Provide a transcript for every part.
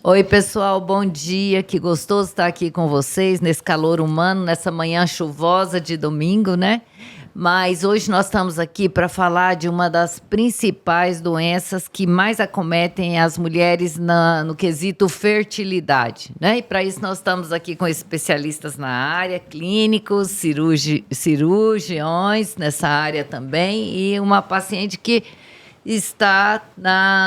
Oi, pessoal, bom dia. Que gostoso estar aqui com vocês nesse calor humano, nessa manhã chuvosa de domingo, né? Mas hoje nós estamos aqui para falar de uma das principais doenças que mais acometem as mulheres no quesito fertilidade, né? E para isso nós estamos aqui com especialistas na área, clínicos, cirurgiões nessa área também, e uma paciente que está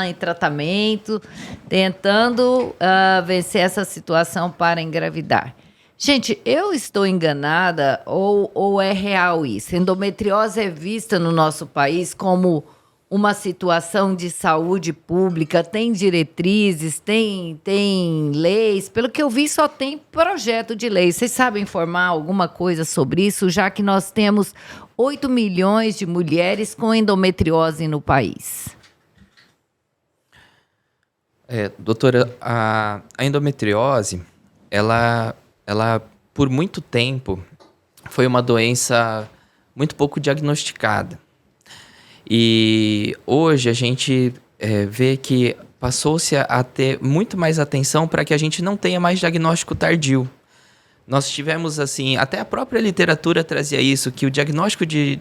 em tratamento, tentando vencer essa situação para engravidar. Gente, eu estou enganada ou é real isso? Endometriose é vista no nosso país como uma situação de saúde pública, tem diretrizes, tem leis. Pelo que eu vi, só tem projeto de lei. Vocês sabem informar alguma coisa sobre isso, já que nós temos 8 milhões de mulheres com endometriose no país? Doutora, a endometriose, ela por muito tempo foi uma doença muito pouco diagnosticada. E hoje a gente vê que passou-se a ter muito mais atenção para que a gente não tenha mais diagnóstico tardio. Nós tivemos, assim, até a própria literatura trazia isso, que o diagnóstico de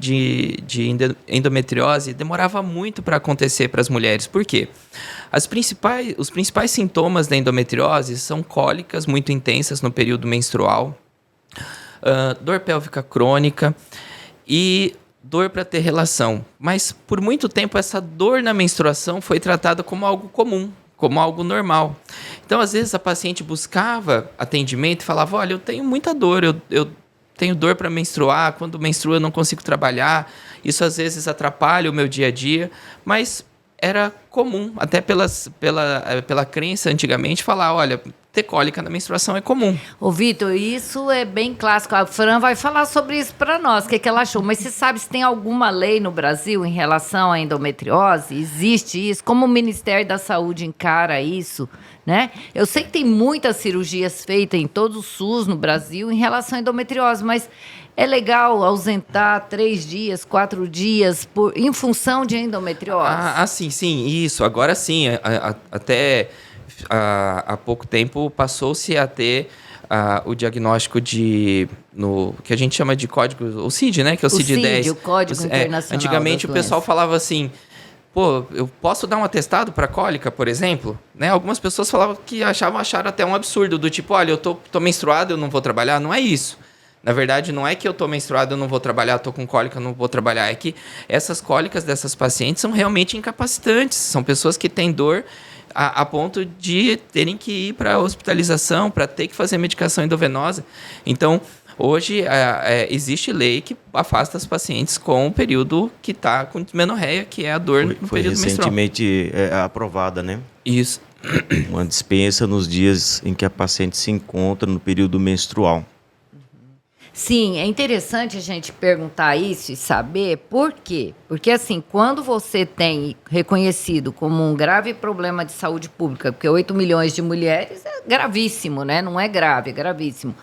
endometriose demorava muito para acontecer para as mulheres. Por quê? Os principais sintomas da endometriose são cólicas muito intensas no período menstrual, dor pélvica crônica e dor para ter relação. Mas, por muito tempo, essa dor na menstruação foi tratada como algo comum, como algo normal. Então, às vezes, a paciente buscava atendimento e falava, olha, eu tenho muita dor, eu tenho dor para menstruar, quando menstruo eu não consigo trabalhar, isso às vezes atrapalha o meu dia a dia, mas era comum, até pela crença antigamente, falar, olha, ter cólica na menstruação é comum. Ô, Vitor, isso é bem clássico. A Fran vai falar sobre isso para nós, o que ela achou. Mas você sabe se tem alguma lei no Brasil em relação à endometriose? Existe isso? Como o Ministério da Saúde encara isso? Né? Eu sei que tem muitas cirurgias feitas em todo o SUS no Brasil em relação à endometriose, mas é legal ausentar 3 dias, 4 dias em função de endometriose? Sim, isso. Agora sim, até há pouco tempo passou-se a ter o diagnóstico que a gente chama de código, o CID, né? Que é o CID-10. O Código Internacional. Antigamente o pessoal falava assim, pô, eu posso dar um atestado para cólica, por exemplo? Né? Algumas pessoas falavam que acharam até um absurdo, do tipo, olha, eu tô menstruado, eu não vou trabalhar. Não é isso. Na verdade, não é que eu tô menstruado, eu não vou trabalhar, tô com cólica, eu não vou trabalhar. É que essas cólicas dessas pacientes são realmente incapacitantes. São pessoas que têm dor a ponto de terem que ir para a hospitalização, para ter que fazer medicação endovenosa. Então, hoje, existe lei que afasta as pacientes com o período que está com dismenorreia, que é a dor no período menstrual. Foi recentemente aprovada, né? Isso. Uma dispensa nos dias em que a paciente se encontra no período menstrual. Sim, é interessante a gente perguntar isso e saber por quê. Porque, assim, quando você tem reconhecido como um grave problema de saúde pública, porque 8 milhões de mulheres é gravíssimo, né? Não é grave, é gravíssimo.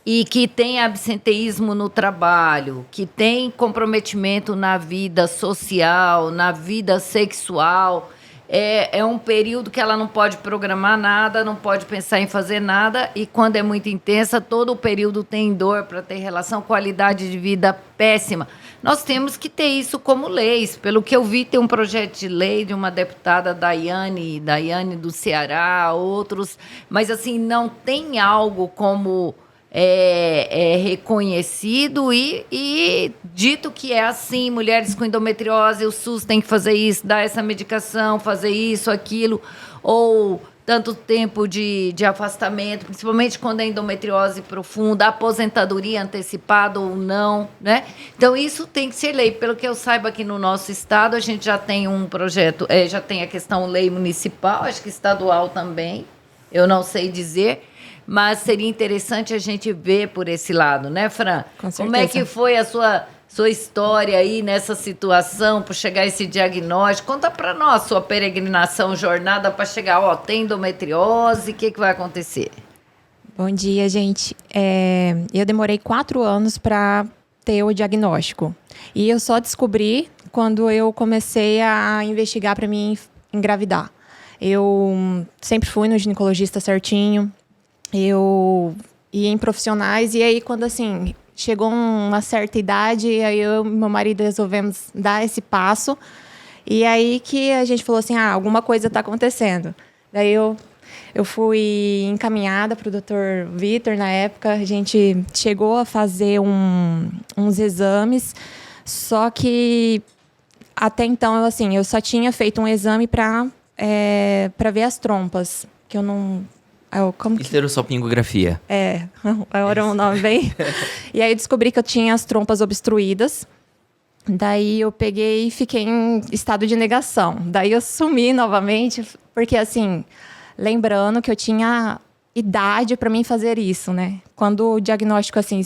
E que tem absenteísmo no trabalho, que tem comprometimento na vida social, na vida sexual. É um período que ela não pode programar nada, não pode pensar em fazer nada, e quando é muito intensa, todo o período tem dor para ter relação, qualidade de vida péssima. Nós temos que ter isso como leis. Pelo que eu vi, tem um projeto de lei de uma deputada Daiane do Ceará, outros, mas assim, não tem algo como reconhecido e dito que é assim, mulheres com endometriose, o SUS tem que fazer isso, dar essa medicação, fazer isso, aquilo, ou tanto tempo de afastamento, principalmente quando é endometriose profunda, aposentadoria antecipada ou não, né? Então, isso tem que ser lei. Pelo que eu saiba, aqui no nosso estado, a gente já tem um projeto, já tem a questão lei municipal, acho que estadual também, eu não sei dizer, mas seria interessante a gente ver por esse lado, né, Fran? Com certeza. Como é que foi a sua história aí nessa situação para chegar a esse diagnóstico? Conta para nós sua peregrinação, jornada para chegar, tem endometriose, o que vai acontecer? Bom dia, gente. Eu demorei 4 anos para ter o diagnóstico. E eu só descobri quando eu comecei a investigar para mim engravidar. Eu sempre fui no ginecologista certinho. Eu ia em profissionais. E aí, quando assim, chegou uma certa idade, aí eu e meu marido resolvemos dar esse passo. E aí que a gente falou assim, alguma coisa está acontecendo. Daí eu fui encaminhada para o Dr. Vitor na época. A gente chegou a fazer uns exames, só que até então eu só tinha feito um exame para ver as trompas, que eu não... Esterossalpingografia. Era um nome bem... E aí eu descobri que eu tinha as trompas obstruídas. Daí eu peguei e fiquei em estado de negação. Daí eu sumi novamente, porque assim, lembrando que eu tinha idade para mim fazer isso, né? Quando o diagnóstico, assim,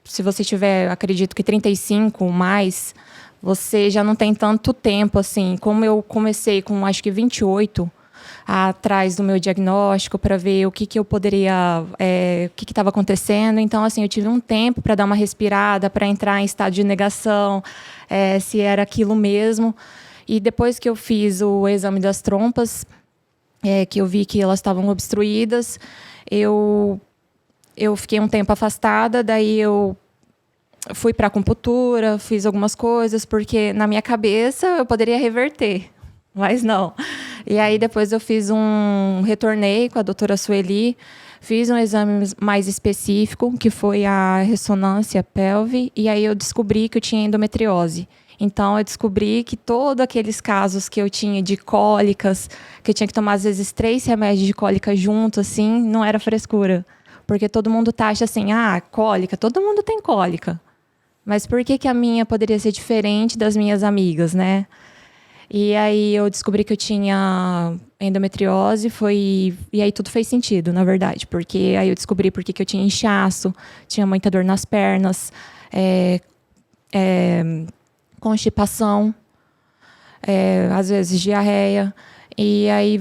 se você tiver, acredito que 35 mais, você já não tem tanto tempo, assim. Como eu comecei com, acho que 28, atrás do meu diagnóstico para ver o que eu poderia, o que estava acontecendo. Então, assim, eu tive um tempo para dar uma respirada, para entrar em estado de negação, se era aquilo mesmo. E depois que eu fiz o exame das trompas, que eu vi que elas estavam obstruídas, eu fiquei um tempo afastada, daí eu fui para acupuntura, fiz algumas coisas, porque na minha cabeça eu poderia reverter, mas não. E aí depois eu retornei com a doutora Sueli, fiz um exame mais específico, que foi a ressonância pelve, e aí eu descobri que eu tinha endometriose. Então eu descobri que todos aqueles casos que eu tinha de cólicas, que eu tinha que tomar às vezes 3 remédios de cólica junto, assim, não era frescura. Porque todo mundo taxa assim, cólica, todo mundo tem cólica. Mas por que a minha poderia ser diferente das minhas amigas, né? E aí eu descobri que eu tinha endometriose, e aí tudo fez sentido, na verdade. Porque aí eu descobri por que eu tinha inchaço, tinha muita dor nas pernas, constipação, às vezes diarreia. E aí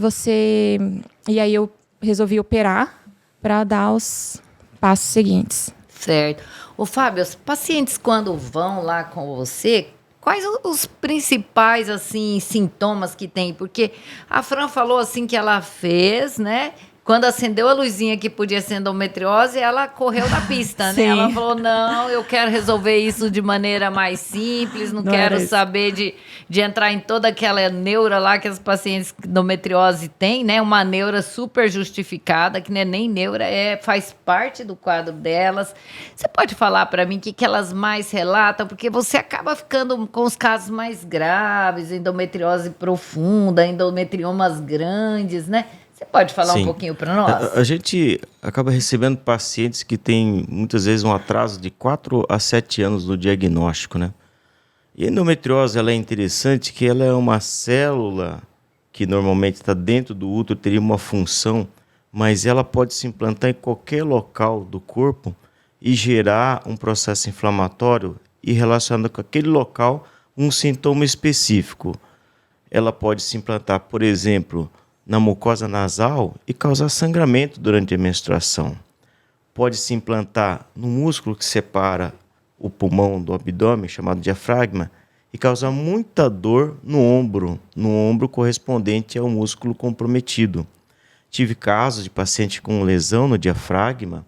eu resolvi operar para dar os passos seguintes. Certo. Ô, Fábio, os pacientes quando vão lá com você, quais os principais, assim, sintomas que tem? Porque a Fran falou, assim, que ela fez, né? Quando acendeu a luzinha que podia ser endometriose, ela correu na pista, né? Sim. Ela falou, não, eu quero resolver isso de maneira mais simples, não quero saber de entrar em toda aquela neura lá que as pacientes com endometriose têm, né? Uma neura super justificada, que não é nem neura, faz parte do quadro delas. Você pode falar para mim o que elas mais relatam? Porque você acaba ficando com os casos mais graves, endometriose profunda, endometriomas grandes, né? Você pode falar um pouquinho para nós? A gente acaba recebendo pacientes que têm, muitas vezes, um atraso de 4 a 7 anos no diagnóstico, né? E a endometriose, ela é interessante que ela é uma célula que normalmente está dentro do útero, teria uma função, mas ela pode se implantar em qualquer local do corpo e gerar um processo inflamatório e relacionado com aquele local um sintoma específico. Ela pode se implantar, por exemplo, na mucosa nasal e causar sangramento durante a menstruação. Pode se implantar no músculo que separa o pulmão do abdômen, chamado diafragma, e causar muita dor no ombro correspondente ao músculo comprometido. Tive casos de pacientes com lesão no diafragma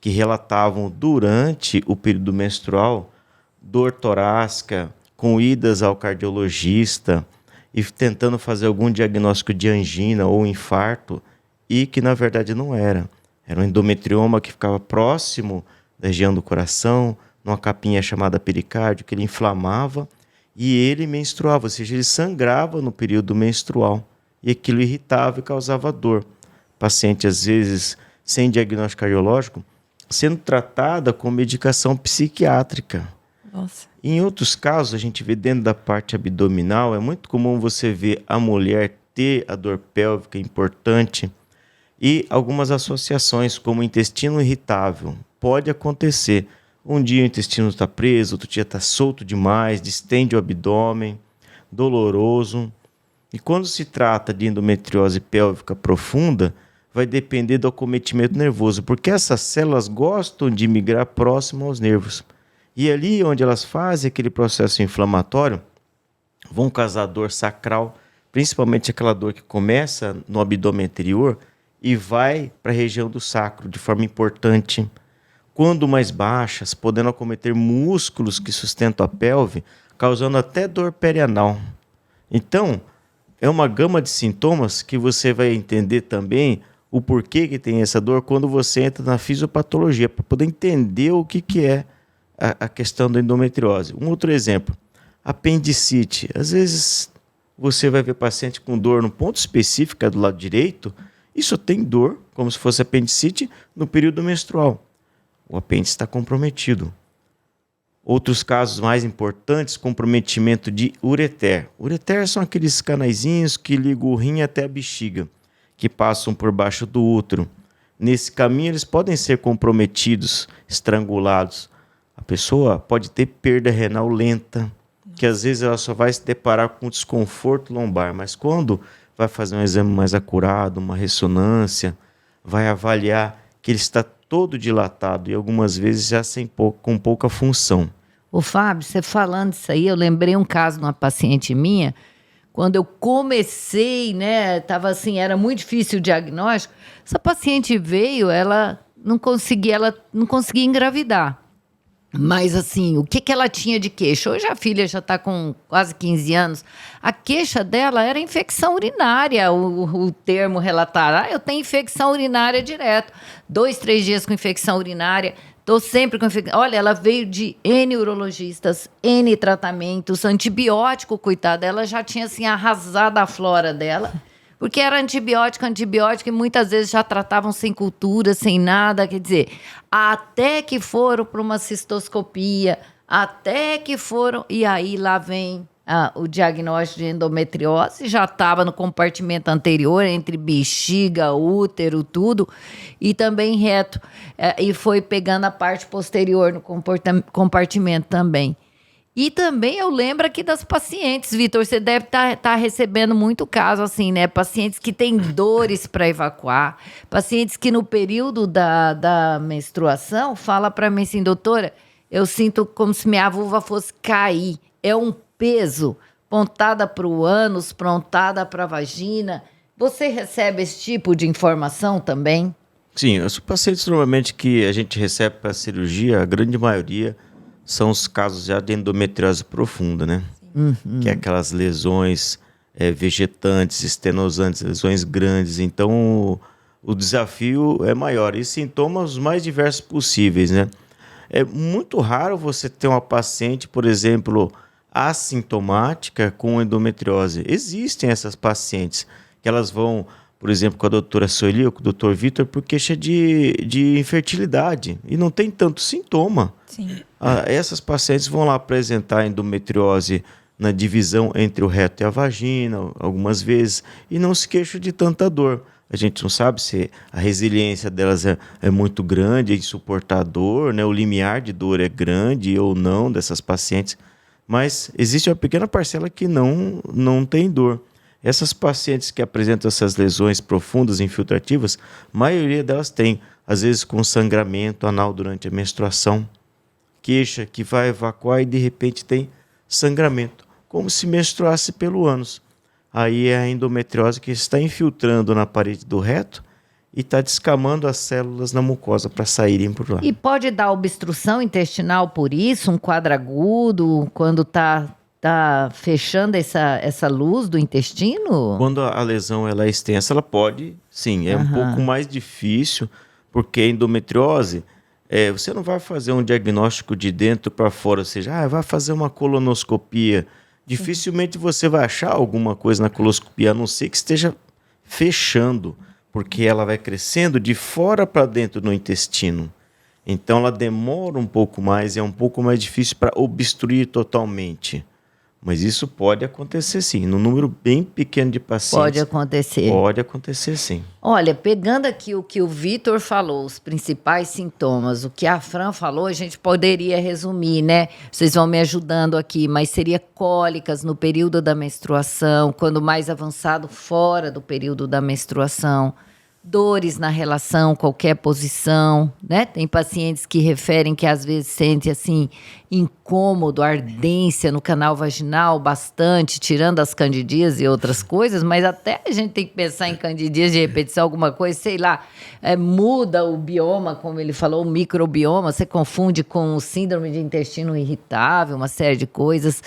que relatavam durante o período menstrual dor torácica, com idas ao cardiologista, e tentando fazer algum diagnóstico de angina ou infarto, e que na verdade não era. Era um endometrioma que ficava próximo da região do coração, numa capinha chamada pericárdio, que ele inflamava e ele menstruava, ou seja, ele sangrava no período menstrual. E aquilo irritava e causava dor. Paciente, às vezes, sem diagnóstico cardiológico, sendo tratada com medicação psiquiátrica. Nossa. Em outros casos, a gente vê dentro da parte abdominal, é muito comum você ver a mulher ter a dor pélvica importante e algumas associações, como o intestino irritável. Pode acontecer. Um dia o intestino está preso, outro dia está solto demais, distende o abdômen, doloroso. E quando se trata de endometriose pélvica profunda, vai depender do acometimento nervoso, porque essas células gostam de migrar próximo aos nervos. E ali onde elas fazem aquele processo inflamatório, vão causar dor sacral, principalmente aquela dor que começa no abdômen anterior e vai para a região do sacro de forma importante. Quando mais baixas, podendo acometer músculos que sustentam a pelve, causando até dor perianal. Então, é uma gama de sintomas que você vai entender também o porquê que tem essa dor quando você entra na fisiopatologia, para poder entender o que é a questão da endometriose. Um outro exemplo, apendicite. Às vezes você vai ver paciente com dor no ponto específico do lado direito e só tem dor, como se fosse apendicite, no período menstrual. O apêndice está comprometido. Outros casos mais importantes, comprometimento de ureter. Ureter são aqueles canaizinhos que ligam o rim até a bexiga, que passam por baixo do útero. Nesse caminho, eles podem ser comprometidos, estrangulados. A pessoa pode ter perda renal lenta, que às vezes ela só vai se deparar com desconforto lombar, mas quando vai fazer um exame mais acurado, uma ressonância, vai avaliar que ele está todo dilatado e algumas vezes já com pouca função. Ô Fábio, você falando isso aí, eu lembrei um caso de uma paciente minha, quando eu comecei, né, tava assim, era muito difícil o diagnóstico, essa paciente veio, ela não conseguia engravidar. Mas assim, o que ela tinha de queixa? Hoje a filha já está com quase 15 anos. A queixa dela era infecção urinária, o termo relatar. Eu tenho infecção urinária direto. 2, 3 dias com infecção urinária. Estou sempre com infecção. Olha, ela veio de N urologistas, N tratamentos, antibiótico, coitada. Ela já tinha assim, arrasado a flora dela. Porque era antibiótico, e muitas vezes já tratavam sem cultura, sem nada. Quer dizer, até que foram para uma cistoscopia, até que foram... E aí lá vem o diagnóstico de endometriose, já estava no compartimento anterior, entre bexiga, útero, tudo, e também reto. E foi pegando a parte posterior no compartimento também. E também eu lembro aqui das pacientes, Vitor, você deve estar recebendo muito caso assim, né? Pacientes que têm dores para evacuar, pacientes que no período da menstruação fala para mim assim, doutora, eu sinto como se minha vulva fosse cair. É um peso, pontada para o ânus, pontada para a vagina. Você recebe esse tipo de informação também? Sim, os pacientes normalmente que a gente recebe para cirurgia, a grande maioria são os casos já de endometriose profunda, né? Uhum. Que é aquelas lesões vegetantes, estenosantes, lesões grandes. Então, o desafio é maior. E sintomas os mais diversos possíveis, né? É muito raro você ter uma paciente, por exemplo, assintomática com endometriose. Existem essas pacientes que elas vão, por exemplo, com a doutora Sueli ou com o doutor Vitor, por queixa de infertilidade. E não tem tanto sintoma. Sim. Essas pacientes vão lá apresentar endometriose na divisão entre o reto e a vagina, algumas vezes, e não se queixam de tanta dor. A gente não sabe se a resiliência delas é muito grande, em suportar dor, né? O limiar de dor é grande ou não dessas pacientes, mas existe uma pequena parcela que não tem dor. Essas pacientes que apresentam essas lesões profundas infiltrativas, a maioria delas tem, às vezes com sangramento anal durante a menstruação, queixa que vai evacuar e de repente tem sangramento, como se menstruasse pelo ânus. Aí é a endometriose que está infiltrando na parede do reto e está descamando as células na mucosa para saírem por lá. E pode dar obstrução intestinal por isso, um quadro agudo, quando está fechando essa luz do intestino? Quando a lesão ela é extensa, ela pode, sim, é um pouco mais difícil, porque a endometriose, você não vai fazer um diagnóstico de dentro para fora, ou seja, vai fazer uma colonoscopia. Dificilmente você vai achar alguma coisa na coloscopia, a não ser que esteja fechando, porque ela vai crescendo de fora para dentro no intestino. Então ela demora um pouco mais, é um pouco mais difícil para obstruir totalmente. Mas isso pode acontecer sim, num número bem pequeno de pacientes. Pode acontecer. Pode acontecer sim. Olha, pegando aqui o que o Vitor falou, os principais sintomas, o que a Fran falou, a gente poderia resumir, né? Vocês vão me ajudando aqui, mas seria cólicas no período da menstruação, quando mais avançado fora do período da menstruação, dores na relação, qualquer posição, né? Tem pacientes que referem que às vezes sentem assim incômodo, ardência no canal vaginal bastante, tirando as candidíase e outras coisas, mas até a gente tem que pensar em candidíase de repetição, alguma coisa, sei lá, muda o bioma, como ele falou, o microbioma, você confunde com o síndrome de intestino irritável, uma série de coisas.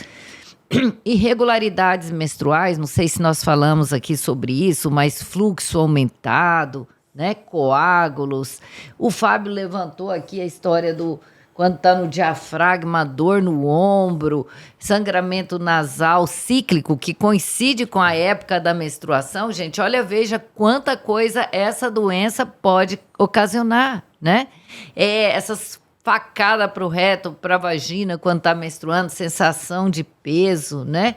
Irregularidades menstruais, não sei se nós falamos aqui sobre isso, mas fluxo aumentado, né? Coágulos. O Fábio levantou aqui a história do quando está no diafragma, dor no ombro, sangramento nasal cíclico, que coincide com a época da menstruação. Gente, olha, veja quanta coisa essa doença pode ocasionar, né? Essas facada para o reto, para a vagina quando está menstruando, sensação de peso, né?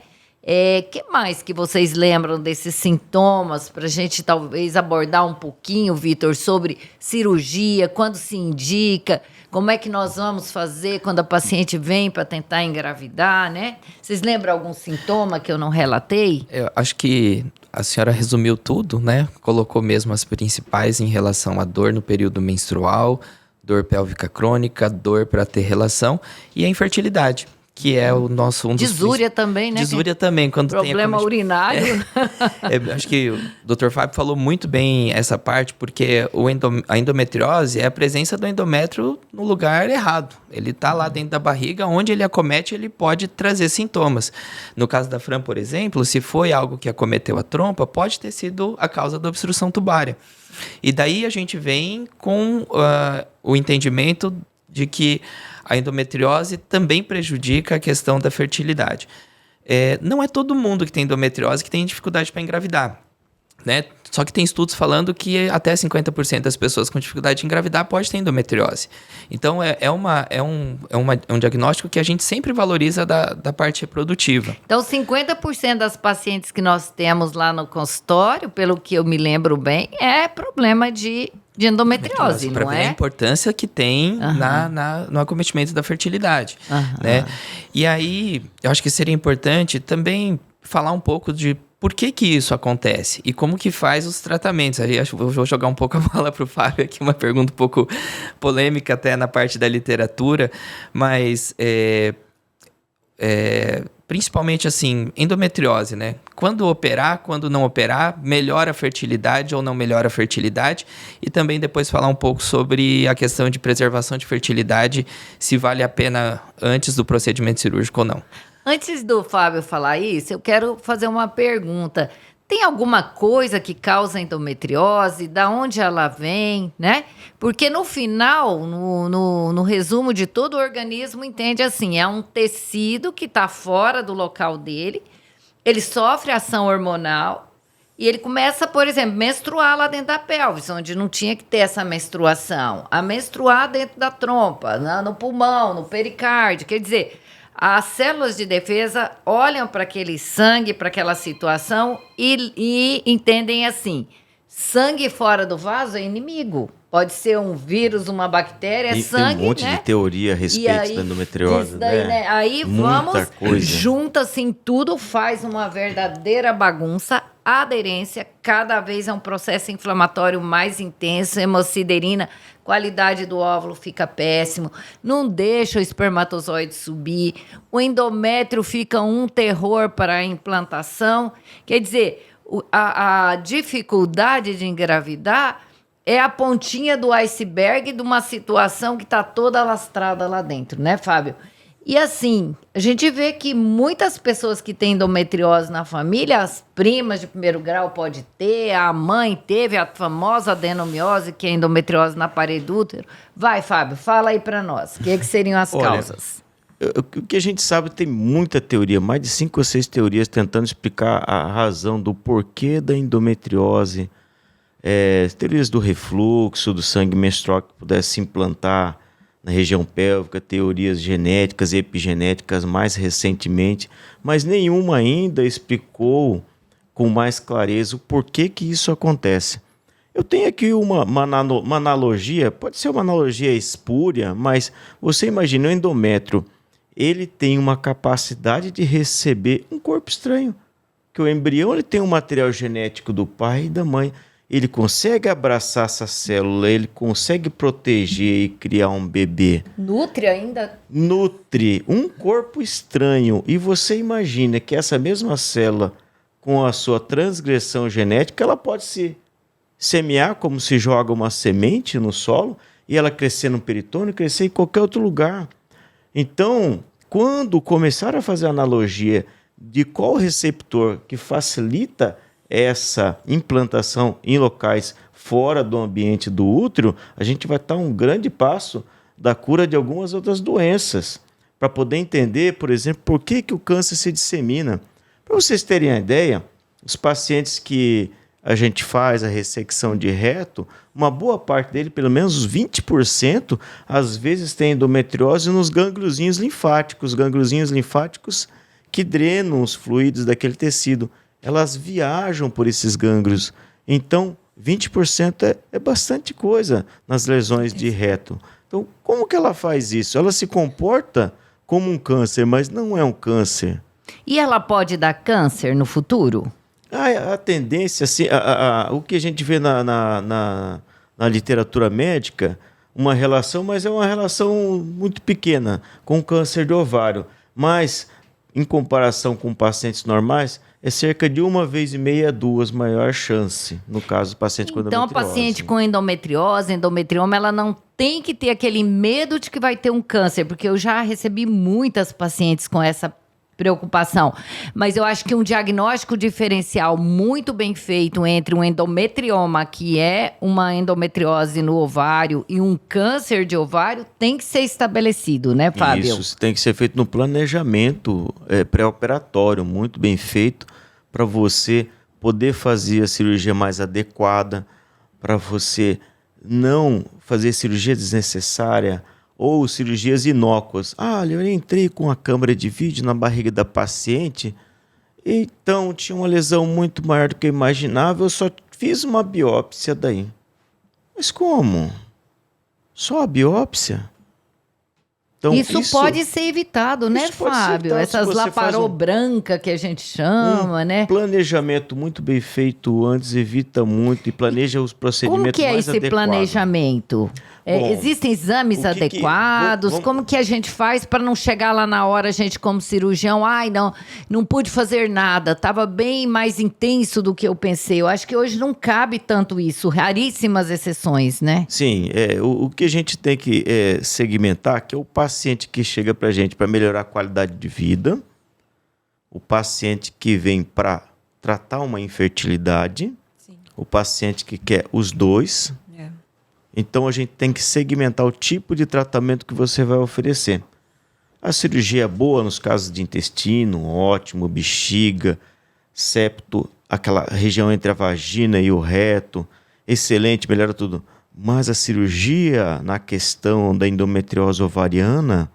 Que mais que vocês lembram desses sintomas para a gente talvez abordar um pouquinho, Vitor, sobre cirurgia, quando se indica, como é que nós vamos fazer quando a paciente vem para tentar engravidar, né? Vocês lembram algum sintoma que eu não relatei? Eu acho que a senhora resumiu tudo, né? Colocou mesmo as principais em relação à dor no período menstrual, dor pélvica crônica, dor para ter relação e a infertilidade, que é o nosso Disúria também, né? Disúria também, quando problema tem urinário. Acho que o Dr. Fábio falou muito bem essa parte, porque a endometriose é a presença do endométrio no lugar errado. Ele está lá dentro da barriga, onde ele acomete, ele pode trazer sintomas. No caso da Fran, por exemplo, se foi algo que acometeu a trompa, pode ter sido a causa da obstrução tubária. E daí a gente vem com o entendimento de que a endometriose também prejudica a questão da fertilidade. Não é todo mundo que tem endometriose que tem dificuldade para engravidar, né? Só que tem estudos falando que até 50% das pessoas com dificuldade de engravidar pode ter endometriose. Então, é um diagnóstico que a gente sempre valoriza da parte reprodutiva. Então, 50% das pacientes que nós temos lá no consultório, pelo que eu me lembro bem, é problema de endometriose, não Para ver a importância que tem no acometimento da fertilidade, né? E aí, eu acho que seria importante também falar um pouco de por que isso acontece e como que faz os tratamentos. Aí acho que vou jogar um pouco a bola para o Fábio aqui, uma pergunta um pouco polêmica até na parte da literatura, mas principalmente assim, endometriose, né? Quando operar, quando não operar, melhora a fertilidade ou não melhora a fertilidade, e também depois falar um pouco sobre a questão de preservação de fertilidade, se vale a pena antes do procedimento cirúrgico ou não. Antes do Fábio falar isso, eu quero fazer uma pergunta. Tem alguma coisa que causa endometriose? Da onde ela vem, né? Porque no final, no resumo de todo o organismo, entende assim, é um tecido que está fora do local dele, ele sofre ação hormonal e ele começa, por exemplo, menstruar lá dentro da pelvis, onde não tinha que ter essa menstruação. A menstruar dentro da trompa, no pulmão, no pericárdio, quer dizer... As células de defesa olham para aquele sangue, para aquela situação e entendem assim, sangue fora do vaso é inimigo. Pode ser um vírus, uma bactéria, sangue, tem um monte de teoria a respeito da endometriose, né? Aí muita coisa. Junta assim tudo, faz uma verdadeira bagunça. A aderência cada vez é um processo inflamatório mais intenso, hemosiderina, qualidade do óvulo fica péssimo, não deixa o espermatozoide subir, o endométrio fica um terror para a implantação. Quer dizer, a dificuldade de engravidar é a pontinha do iceberg de uma situação que está toda alastrada lá dentro, né, Fábio? E assim, a gente vê que muitas pessoas que têm endometriose na família, as primas de primeiro grau pode ter, a mãe teve a famosa adenomiose, que é endometriose na parede do útero. Vai, Fábio, fala aí para nós, o que seriam as causas? O que a gente sabe, tem muita teoria, mais de 5 ou 6 teorias tentando explicar a razão do porquê da endometriose, teorias do refluxo, do sangue menstrual que pudesse se implantar na região pélvica, teorias genéticas e epigenéticas mais recentemente, mas nenhuma ainda explicou com mais clareza o porquê que isso acontece. Eu tenho aqui uma analogia, pode ser uma analogia espúria, mas você imagina o endométrio, ele tem uma capacidade de receber um corpo estranho, que o embrião ele tem um material genético do pai e da mãe. ele consegue abraçar essa célula, ele consegue proteger e criar um bebê. Nutre ainda? Nutre um corpo estranho. E você imagina que essa mesma célula, com a sua transgressão genética, ela pode se semear como se joga uma semente no solo e ela crescer no peritônio, crescer em qualquer outro lugar. Então, quando começar a fazer a analogia de qual receptor que facilita essa implantação em locais fora do ambiente do útero, a gente vai estar um grande passo da cura de algumas outras doenças, para poder entender, por exemplo, por que o câncer se dissemina. Para vocês terem a ideia, os pacientes que a gente faz a ressecção de reto, uma boa parte dele, pelo menos os 20%, às vezes tem endometriose nos gângliozinhos linfáticos, que drenam os fluidos daquele tecido. Elas viajam por esses gânglios. Então, 20% é bastante coisa nas lesões de reto. Então, como que ela faz isso? Ela se comporta como um câncer, mas não é um câncer. E ela pode dar câncer no futuro? A tendência, assim, o que a gente vê na literatura médica, uma relação, mas é uma relação muito pequena com câncer de ovário. Mas, em comparação com pacientes normais, é cerca de 1,5 a 2 maior chance, no caso do paciente com endometriose. Então, a paciente com endometrioma, ela não tem que ter aquele medo de que vai ter um câncer, porque eu já recebi muitas pacientes com essa preocupação. Mas eu acho que um diagnóstico diferencial muito bem feito entre um endometrioma, que é uma endometriose no ovário, e um câncer de ovário tem que ser estabelecido, né, Fábio? Isso tem que ser feito no planejamento pré-operatório, muito bem feito, para você poder fazer a cirurgia mais adequada, para você não fazer cirurgia desnecessária, ou cirurgias inócuas. Olha, eu entrei com a câmera de vídeo na barriga da paciente, então tinha uma lesão muito maior do que eu imaginava, eu só fiz uma biópsia daí. Mas como? Só a biópsia? Então, isso pode ser evitado, né, Fábio? Essas laparobranca que a gente chama, né? Planejamento muito bem feito antes evita muito e planeja os procedimentos mais adequados. Como que é esse planejamento? Bom, existem exames adequados? Como que a gente faz para não chegar lá na hora, a gente como cirurgião, não pude fazer nada, estava bem mais intenso do que eu pensei. Eu acho que hoje não cabe tanto isso, raríssimas exceções, né? Sim, o que a gente tem que segmentar, que é o paciente que chega para a gente para melhorar a qualidade de vida, o paciente que vem para tratar uma infertilidade, sim, o paciente que quer os dois. Então, a gente tem que segmentar o tipo de tratamento que você vai oferecer. A cirurgia é boa nos casos de intestino, ótimo, bexiga, septo, aquela região entre a vagina e o reto, excelente, melhora tudo. Mas a cirurgia na questão da endometriose ovariana,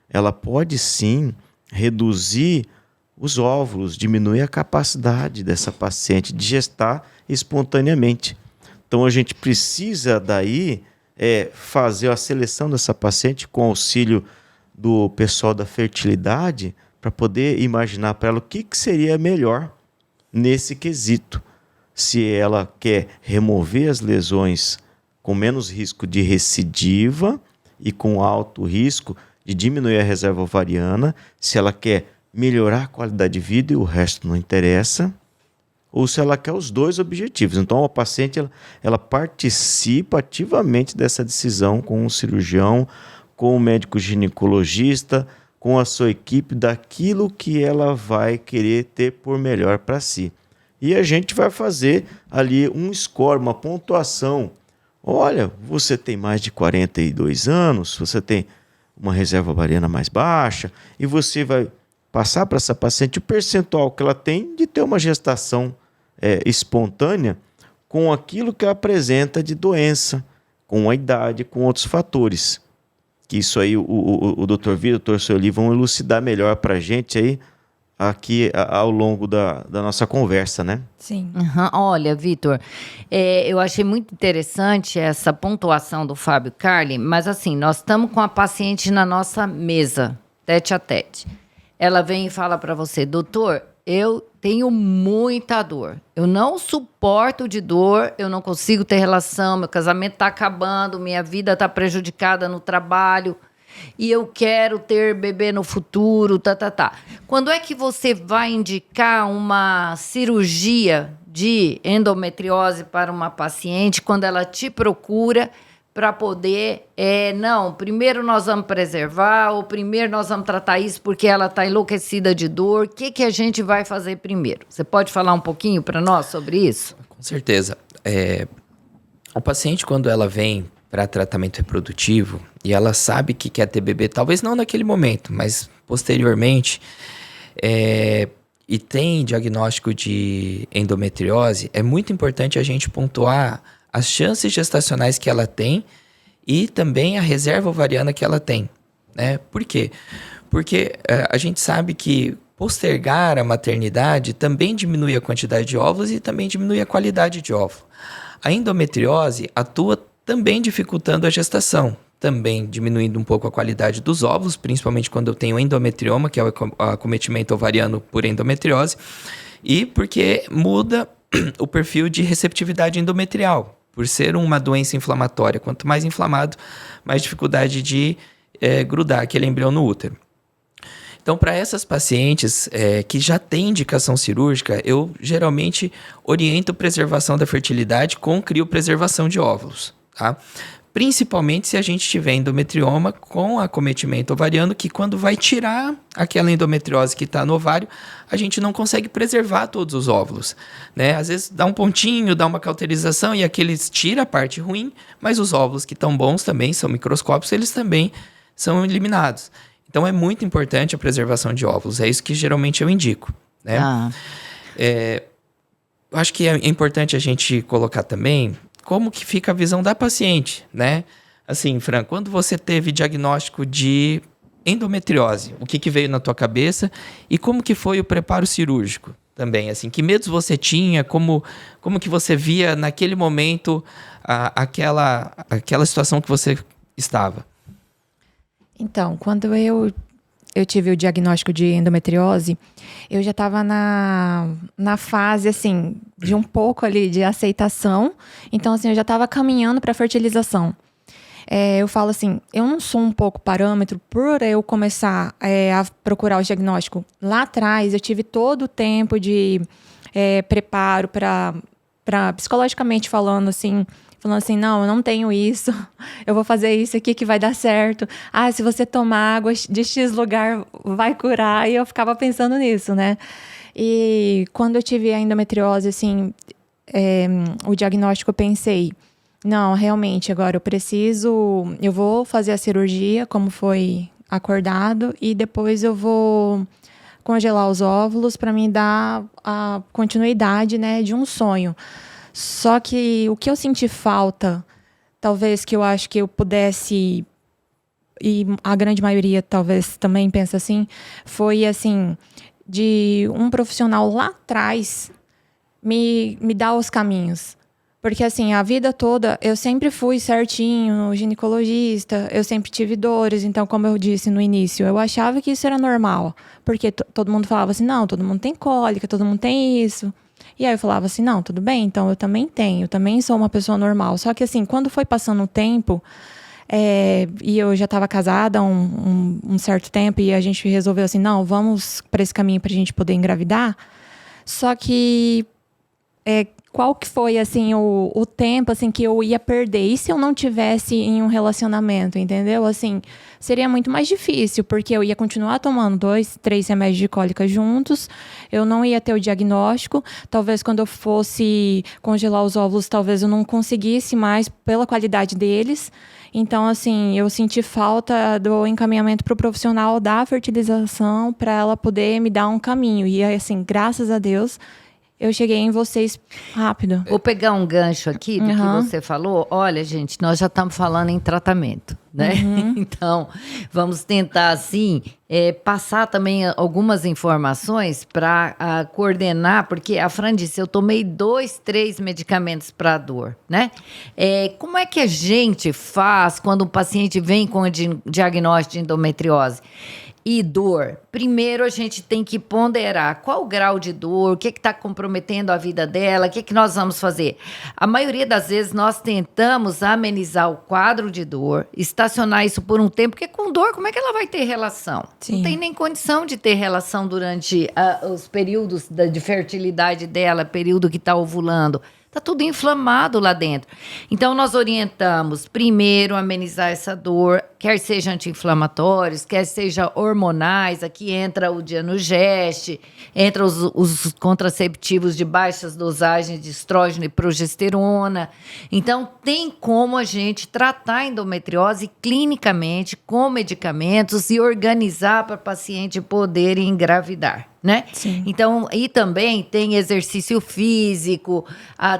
ela pode sim reduzir os óvulos, diminuir a capacidade dessa paciente de gestar espontaneamente. Então, a gente precisa daí fazer a seleção dessa paciente com auxílio do pessoal da fertilidade para poder imaginar para ela o que seria melhor nesse quesito. Se ela quer remover as lesões com menos risco de recidiva e com alto risco de diminuir a reserva ovariana, se ela quer melhorar a qualidade de vida e o resto não interessa, ou se ela quer os dois objetivos. Então, a paciente ela participa ativamente dessa decisão com o cirurgião, com o médico ginecologista, com a sua equipe, daquilo que ela vai querer ter por melhor para si. E a gente vai fazer ali um score, uma pontuação. Olha, você tem mais de 42 anos, você tem uma reserva ovariana mais baixa, e você vai passar para essa paciente o percentual que ela tem de ter uma gestação espontânea com aquilo que ela apresenta de doença, com a idade, com outros fatores. Que isso aí o Dr. Vitor, o Dr. Sueli vão elucidar melhor para a gente aí, aqui ao longo da nossa conversa, né? Sim. Uhum. Olha, Vitor, eu achei muito interessante essa pontuação do Fábio Carli, mas assim, nós estamos com a paciente na nossa mesa, tete a tete. Ela vem e fala para você, doutor, eu tenho muita dor. Eu não suporto de dor, eu não consigo ter relação, meu casamento está acabando, minha vida está prejudicada no trabalho e eu quero ter bebê no futuro, tá. Quando é que você vai indicar uma cirurgia de endometriose para uma paciente quando ela te procura para poder, não, primeiro nós vamos preservar, ou primeiro nós vamos tratar isso porque ela está enlouquecida de dor. O que a gente vai fazer primeiro? Você pode falar um pouquinho para nós sobre isso? Com certeza. O paciente, quando ela vem para tratamento reprodutivo e ela sabe que quer ter bebê, talvez não naquele momento, mas posteriormente, e tem diagnóstico de endometriose, é muito importante a gente pontuar as chances gestacionais que ela tem e também a reserva ovariana que ela tem, né? Por quê? Porque a gente sabe que postergar a maternidade também diminui a quantidade de óvulos e também diminui a qualidade de óvulo. A endometriose atua também dificultando a gestação, também diminuindo um pouco a qualidade dos óvulos, principalmente quando eu tenho endometrioma, que é o acometimento ovariano por endometriose, e porque muda o perfil de receptividade endometrial, por ser uma doença inflamatória. Quanto mais inflamado, mais dificuldade de grudar aquele embrião no útero. Então, para essas pacientes que já têm indicação cirúrgica, eu geralmente oriento preservação da fertilidade com criopreservação de óvulos, tá? Principalmente se a gente tiver endometrioma com acometimento ovariano, que quando vai tirar aquela endometriose que está no ovário, a gente não consegue preservar todos os óvulos, né? Às vezes dá um pontinho, dá uma cauterização e aqueles tira a parte ruim, mas os óvulos que estão bons também, são microscópicos, eles também são eliminados. Então é muito importante a preservação de óvulos, é isso que geralmente eu indico, né? Eu acho que é importante a gente colocar também como que fica a visão da paciente, né? Assim, Fran, quando você teve diagnóstico de endometriose, o que veio na tua cabeça e como que foi o preparo cirúrgico também? Assim, que medos você tinha, como que você via naquele momento aquela situação que você estava? Então, quando eu tive o diagnóstico de endometriose, eu já estava na fase, assim, de um pouco ali de aceitação. Então, assim, eu já estava caminhando para a fertilização. Eu falo assim, eu não sou um pouco parâmetro por eu começar a procurar o diagnóstico. Lá atrás, eu tive todo o tempo de preparo para psicologicamente falando assim, não, eu não tenho isso, eu vou fazer isso aqui que vai dar certo. Se você tomar água de X lugar, vai curar. E eu ficava pensando nisso, né? E quando eu tive a endometriose, assim, o diagnóstico, eu pensei, não, realmente, agora eu vou fazer a cirurgia, como foi acordado, e depois eu vou congelar os óvulos para me dar a continuidade, né, de um sonho. Só que o que eu senti falta, talvez que eu acho que eu pudesse, e a grande maioria talvez também pensa assim, foi assim, de um profissional lá atrás me dar os caminhos. Porque assim, a vida toda eu sempre fui certinho, ginecologista, eu sempre tive dores, então como eu disse no início, eu achava que isso era normal. Porque todo mundo falava assim, não, todo mundo tem cólica, todo mundo tem isso. E aí eu falava assim, não, tudo bem, então eu também tenho, eu também sou uma pessoa normal. Só que assim, quando foi passando o tempo, e eu já estava casada há um certo tempo, e a gente resolveu assim, não, vamos para esse caminho para a gente poder engravidar. Só que qual que foi assim o tempo assim que eu ia perder? E se eu não tivesse em um relacionamento, entendeu? Assim, seria muito mais difícil, porque eu ia continuar tomando 2, 3 remédios de cólica juntos, eu não ia ter o diagnóstico, talvez quando eu fosse congelar os óvulos, talvez eu não conseguisse mais pela qualidade deles. Então, assim, eu senti falta do encaminhamento para o profissional da fertilização para ela poder me dar um caminho. E, assim, graças a Deus, eu cheguei em vocês rápido. Vou pegar um gancho aqui do que você falou. Olha, gente, nós já estamos falando em tratamento, né? Então, vamos tentar, assim, passar também algumas informações para coordenar, porque a Fran disse, eu tomei 2, 3 medicamentos para dor, né? Como é que a gente faz quando um paciente vem com diagnóstico de endometriose? e dor, primeiro a gente tem que ponderar qual o grau de dor, o que está comprometendo a vida dela, o que nós vamos fazer. A maioria das vezes nós tentamos amenizar o quadro de dor, estacionar isso por um tempo, porque com dor como é que ela vai ter relação? Sim. Não tem nem condição de ter relação durante os períodos de fertilidade dela, período que está ovulando. Está tudo inflamado lá dentro. Então, nós orientamos, primeiro, amenizar essa dor, quer seja anti-inflamatórios, quer seja hormonais. Aqui entra o Dianogeste, entra os contraceptivos de baixas dosagens de estrógeno e progesterona. Então, tem como a gente tratar a endometriose clinicamente, com medicamentos e organizar para o paciente poder engravidar. Né? Sim. Então, e também tem exercício físico,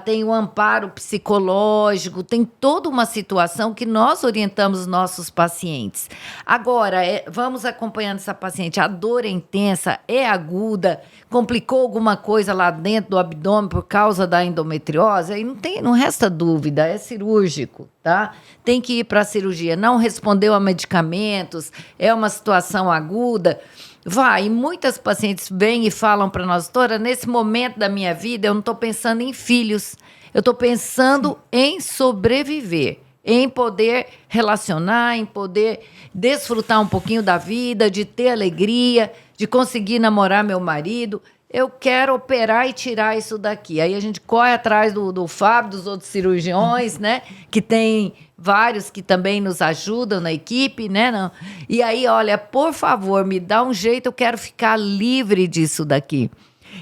tem o amparo psicológico, tem toda uma situação que nós orientamos nossos pacientes. Agora, vamos acompanhando essa paciente, a dor é intensa, é aguda, complicou alguma coisa lá dentro do abdômen por causa da endometriose, aí não resta dúvida, é cirúrgico, tá? Tem que ir para a cirurgia, não respondeu a medicamentos, é uma situação aguda. Vai, e muitas pacientes vêm e falam para nós, doutora, nesse momento da minha vida eu não estou pensando em filhos, eu estou pensando em sobreviver, em poder relacionar, em poder desfrutar um pouquinho da vida, de ter alegria, de conseguir namorar meu marido. Eu quero operar e tirar isso daqui. Aí a gente corre atrás do Fábio, dos outros cirurgiões, né? Que tem vários que também nos ajudam na equipe, né? Não. E aí, olha, por favor, me dá um jeito, eu quero ficar livre disso daqui.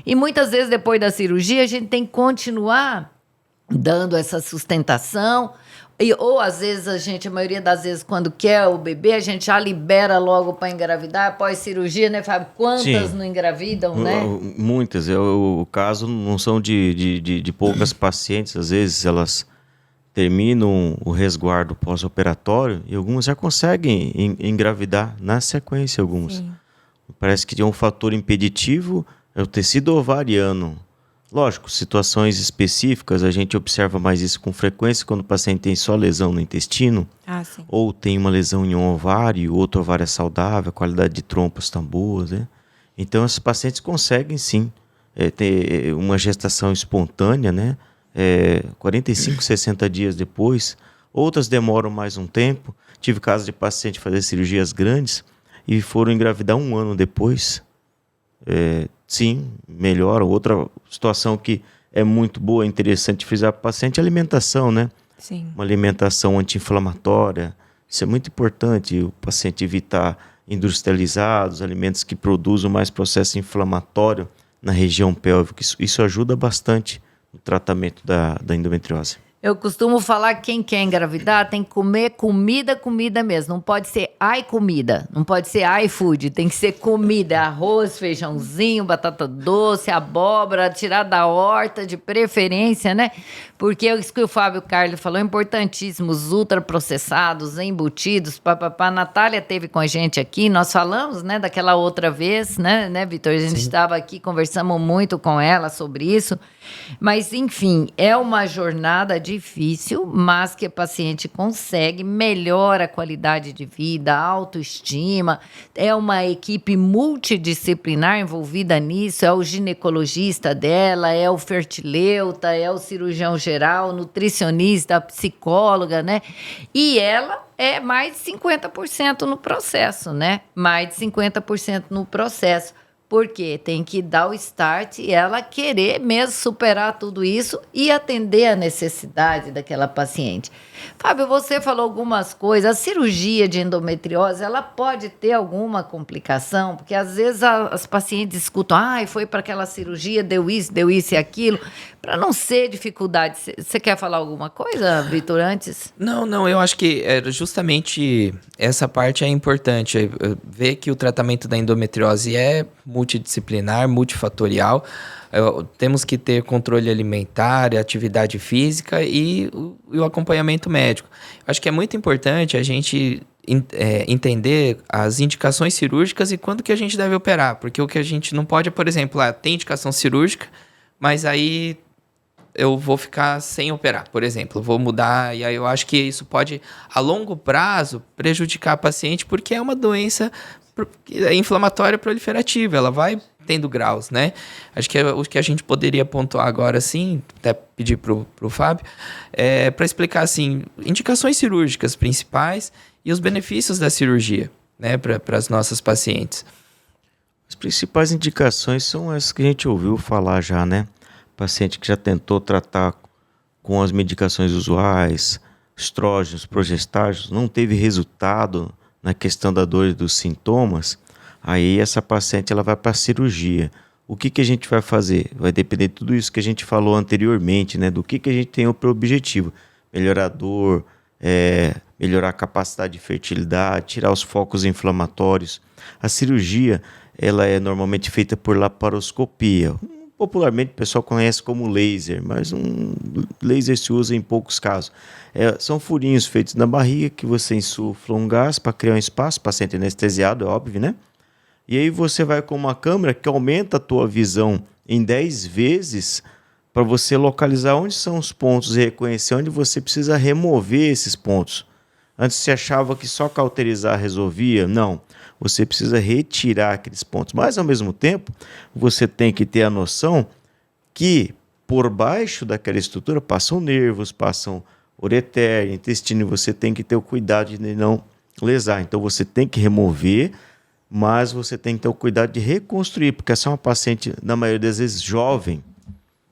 E muitas vezes, depois da cirurgia, a gente tem que continuar dando essa sustentação. Ou às vezes a maioria das vezes, quando quer o bebê, a gente já libera logo para engravidar, após cirurgia, né, Fábio? Quantas não engravidam, né? Muitas. O caso não são de poucas pacientes, às vezes elas terminam o resguardo pós-operatório e algumas já conseguem engravidar na sequência, algumas. Sim. Parece que tem um fator impeditivo, é o tecido ovariano. Lógico, situações específicas, a gente observa mais isso com frequência quando o paciente tem só lesão no intestino, Sim. ou tem uma lesão em um ovário, outro ovário é saudável, a qualidade de trompas está boa, né? Então, esses pacientes conseguem, sim, ter uma gestação espontânea, né? 45, 60 dias depois. Outras demoram mais um tempo. Tive casos de paciente fazer cirurgias grandes e foram engravidar um ano depois. Sim, melhora. Outra situação que é muito boa, interessante frisar para o paciente é a alimentação, né? Sim. Uma alimentação anti-inflamatória. Isso é muito importante, o paciente evitar industrializados, alimentos que produzam mais processo inflamatório na região pélvica. Isso ajuda bastante no tratamento da endometriose. Eu costumo falar que quem quer engravidar tem que comer comida mesmo. Não pode ser comida, não pode ser iFood, tem que ser comida. Arroz, feijãozinho, batata doce, abóbora, tirar da horta de preferência, né? Porque isso que o Fábio Carlos falou é importantíssimo, os ultraprocessados, embutidos, papapá. A Natália teve com a gente aqui, nós falamos, né, daquela outra vez, né, Vitor? A gente estava aqui, conversamos muito com ela sobre isso. Mas, enfim, é uma jornada difícil, mas que a paciente consegue, melhora a qualidade de vida, a autoestima. É uma equipe multidisciplinar envolvida nisso, é o ginecologista dela, é o fertileuta, é o cirurgião geral, nutricionista, a psicóloga, né? E ela é mais de 50% no processo, né? Mais de 50% no processo. Porque tem que dar o start e ela querer mesmo superar tudo isso e atender a necessidade daquela paciente. Fábio, você falou algumas coisas. A cirurgia de endometriose, ela pode ter alguma complicação? Porque às vezes as pacientes escutam, foi para aquela cirurgia, deu isso e aquilo. Para não ser dificuldade, você quer falar alguma coisa, Vitor, antes? Não, eu acho que justamente essa parte é importante. Ver que o tratamento da endometriose é multidisciplinar, multifatorial. Temos que ter controle alimentar, atividade física e o acompanhamento médico. Acho que é muito importante a gente entender as indicações cirúrgicas e quando que a gente deve operar. Porque o que a gente não pode, por exemplo, tem indicação cirúrgica, mas aí eu vou ficar sem operar, por exemplo, vou mudar, e aí eu acho que isso pode, a longo prazo, prejudicar a paciente, porque é uma doença é inflamatória proliferativa, ela vai tendo graus, né? Acho que o que a gente poderia pontuar agora, assim, até pedir pro Fábio, para explicar, assim, indicações cirúrgicas principais e os benefícios da cirurgia, né, para as nossas pacientes. As principais indicações são essas que a gente ouviu falar já, né? Paciente que já tentou tratar com as medicações usuais, estrógenos, progestágenos, não teve resultado na questão da dor e dos sintomas, aí essa paciente ela vai para a cirurgia. O que a gente vai fazer? Vai depender de tudo isso que a gente falou anteriormente, né? Do que a gente tem por objetivo. Melhorar a dor, melhorar a capacidade de fertilidade, tirar os focos inflamatórios. A cirurgia ela é normalmente feita por laparoscopia. Popularmente o pessoal conhece como laser, mas laser se usa em poucos casos. São furinhos feitos na barriga que você insufla um gás para criar um espaço, paciente anestesiado, é óbvio, né? E aí você vai com uma câmera que aumenta a tua visão em 10 vezes para você localizar onde são os pontos e reconhecer onde você precisa remover esses pontos. Antes você achava que só cauterizar resolvia? Não. Você precisa retirar aqueles pontos. Mas, ao mesmo tempo, você tem que ter a noção que por baixo daquela estrutura passam nervos, passam ureter, intestino, e você tem que ter o cuidado de não lesar. Então, você tem que remover, mas você tem que ter o cuidado de reconstruir, porque essa é uma paciente, na maioria das vezes, jovem.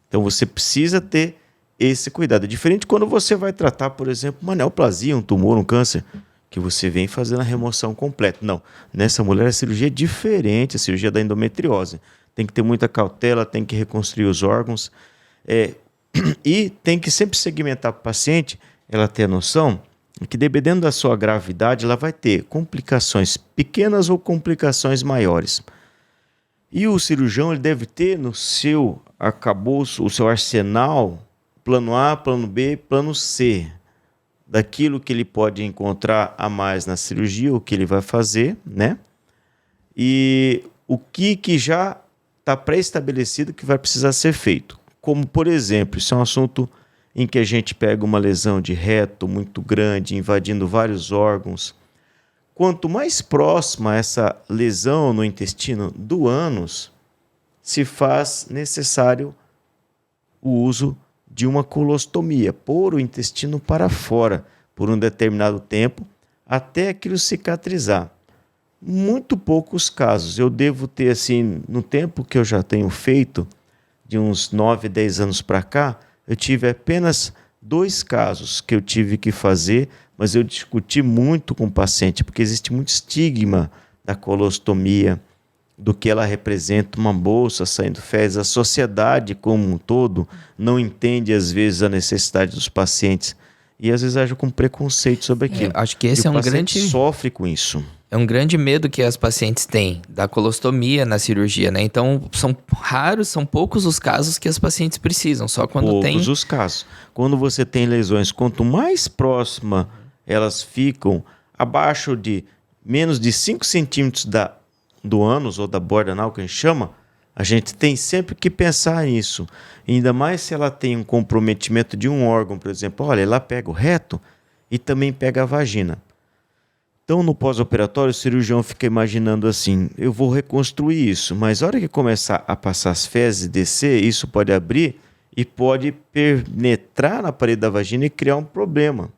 Então, você precisa ter esse cuidado. É diferente quando você vai tratar, por exemplo, uma neoplasia, um tumor, um câncer, que você vem fazendo a remoção completa. Não, nessa mulher a cirurgia é diferente, a cirurgia da endometriose. Tem que ter muita cautela, tem que reconstruir os órgãos e tem que sempre segmentar para o paciente, ela ter a noção que dependendo da sua gravidade, ela vai ter complicações pequenas ou complicações maiores. E o cirurgião ele deve ter no seu arcabouço, o seu arsenal, plano A, plano B, plano C, daquilo que ele pode encontrar a mais na cirurgia, o que ele vai fazer, né? E o que já está pré-estabelecido que vai precisar ser feito. Como, por exemplo, isso é um assunto em que a gente pega uma lesão de reto muito grande, invadindo vários órgãos. Quanto mais próxima essa lesão no intestino do ânus, se faz necessário o uso de uma colostomia, pôr o intestino para fora por um determinado tempo, até aquilo cicatrizar. Muito poucos casos. Eu devo ter, assim, no tempo que eu já tenho feito, de uns 9, 10 anos para cá, eu tive apenas 2 casos que eu tive que fazer, mas eu discuti muito com o paciente, porque existe muito estigma da colostomia, do que ela representa, uma bolsa saindo fezes. A sociedade como um todo não entende, às vezes, a necessidade dos pacientes e, às vezes, age com preconceito sobre aquilo. Acho que esse é um grande... sofre com isso. É um grande medo que as pacientes têm da colostomia na cirurgia, né? Então, são raros, são poucos os casos que as pacientes precisam, só quando tem... Poucos os casos. Quando você tem lesões, quanto mais próxima elas ficam, abaixo de menos de 5 centímetros do ânus ou da borda anal, que a gente chama, a gente tem sempre que pensar nisso. Ainda mais se ela tem um comprometimento de um órgão, por exemplo. Olha, ela pega o reto e também pega a vagina. Então, no pós-operatório, o cirurgião fica imaginando assim, eu vou reconstruir isso, mas a hora que começar a passar as fezes e descer, isso pode abrir e pode penetrar na parede da vagina e criar um problema.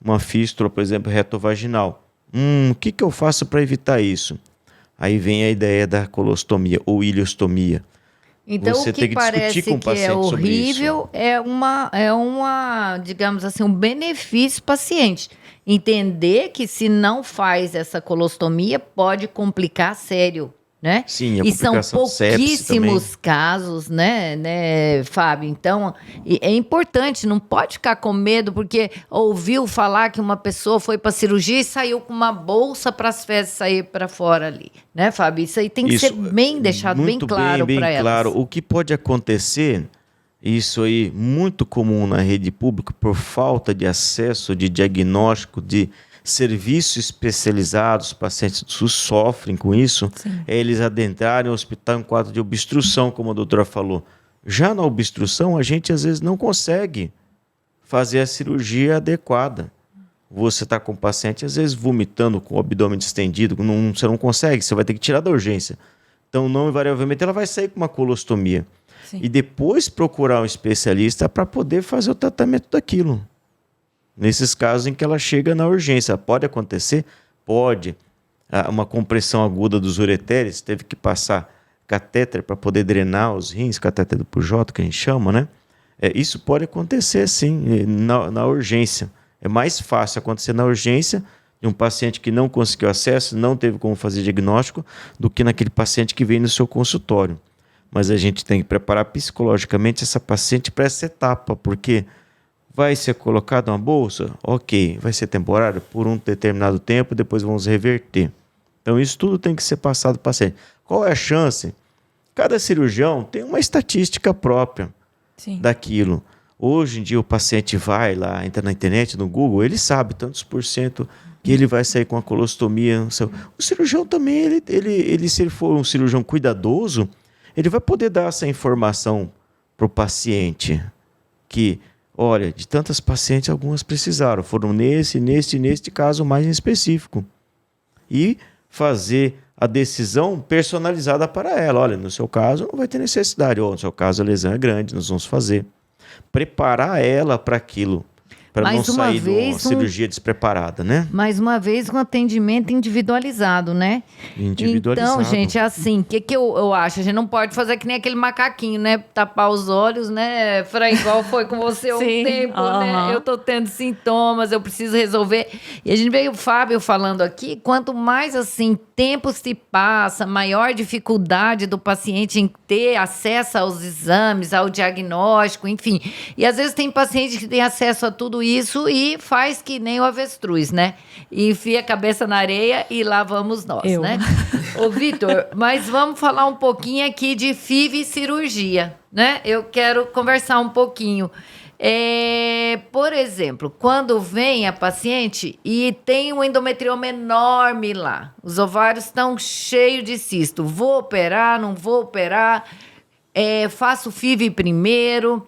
Uma fístula, por exemplo, retovaginal. O que eu faço para evitar isso? Aí vem a ideia da colostomia ou ileostomia. Então, Você o que tem que parece discutir com o que paciente é sobre horrível é uma, digamos assim, um benefício paciente. Entender que se não faz essa colostomia, pode complicar sério, né? Sim, a e são complicação sepse pouquíssimos casos, né, Fábio? Então, é importante, não pode ficar com medo, porque ouviu falar que uma pessoa foi para cirurgia e saiu com uma bolsa para as fezes sair para fora ali, né, Fábio? Isso aí tem que ser bem deixado bem claro para elas. Claro. O que pode acontecer, isso aí muito comum na rede pública, por falta de acesso, de diagnóstico, de serviços especializados, pacientes do SUS sofrem com isso, é eles adentrarem o hospital em quadro de obstrução, como a doutora falou. Já na obstrução, a gente às vezes não consegue fazer a cirurgia adequada. você está com o paciente, às vezes vomitando com o abdômen distendido, você não consegue, você vai ter que tirar da urgência. Então, não invariavelmente, ela vai sair com uma colostomia. Sim. E depois procurar um especialista para poder fazer o tratamento daquilo. Nesses casos em que ela chega na urgência. Pode acontecer? Pode. Uma compressão aguda dos ureteres, teve que passar catéter para poder drenar os rins, catéter do Pujol, que a gente chama, né? Isso pode acontecer, sim, na urgência. É mais fácil acontecer na urgência de um paciente que não conseguiu acesso, não teve como fazer diagnóstico, do que naquele paciente que vem no seu consultório. Mas a gente tem que preparar psicologicamente essa paciente para essa etapa, porque vai ser colocado uma bolsa? Ok, vai ser temporário por um determinado tempo, depois vamos reverter. Então isso tudo tem que ser passado para o paciente. Qual é a chance? Cada cirurgião tem uma estatística própria daquilo. Hoje em dia o paciente vai lá, entra na internet, no Google, ele sabe tantos por cento que ele vai sair com a colostomia. O cirurgião também, ele se ele for um cirurgião cuidadoso, ele vai poder dar essa informação para o paciente. Que, olha, de tantas pacientes, algumas precisaram. Foram neste caso mais em específico. E fazer a decisão personalizada para ela. Olha, no seu caso não vai ter necessidade. Ou no seu caso a lesão é grande, nós vamos fazer. Preparar ela para aquilo. Para não sair de uma cirurgia despreparada, né? Mais uma vez, um atendimento individualizado, né? Individualizado. Então, gente, assim, o que eu acho? A gente não pode fazer que nem aquele macaquinho, né? Tapar os olhos, né? Fran, igual foi com você há um tempo, né? Eu tô tendo sintomas, eu preciso resolver. E a gente veio o Fábio falando aqui, quanto mais, assim, tempo se passa, maior dificuldade do paciente em ter acesso aos exames, ao diagnóstico, enfim. E às vezes tem paciente que tem acesso a tudo isso e faz que nem o avestruz, né? E enfia a cabeça na areia e lá vamos nós, né? Ô, Vitor, mas vamos falar um pouquinho aqui de FIV cirurgia, né? Eu quero conversar um pouquinho. Por exemplo, quando vem a paciente e tem um endometrioma enorme lá, os ovários estão cheios de cisto, vou operar, não vou operar, faço FIV primeiro,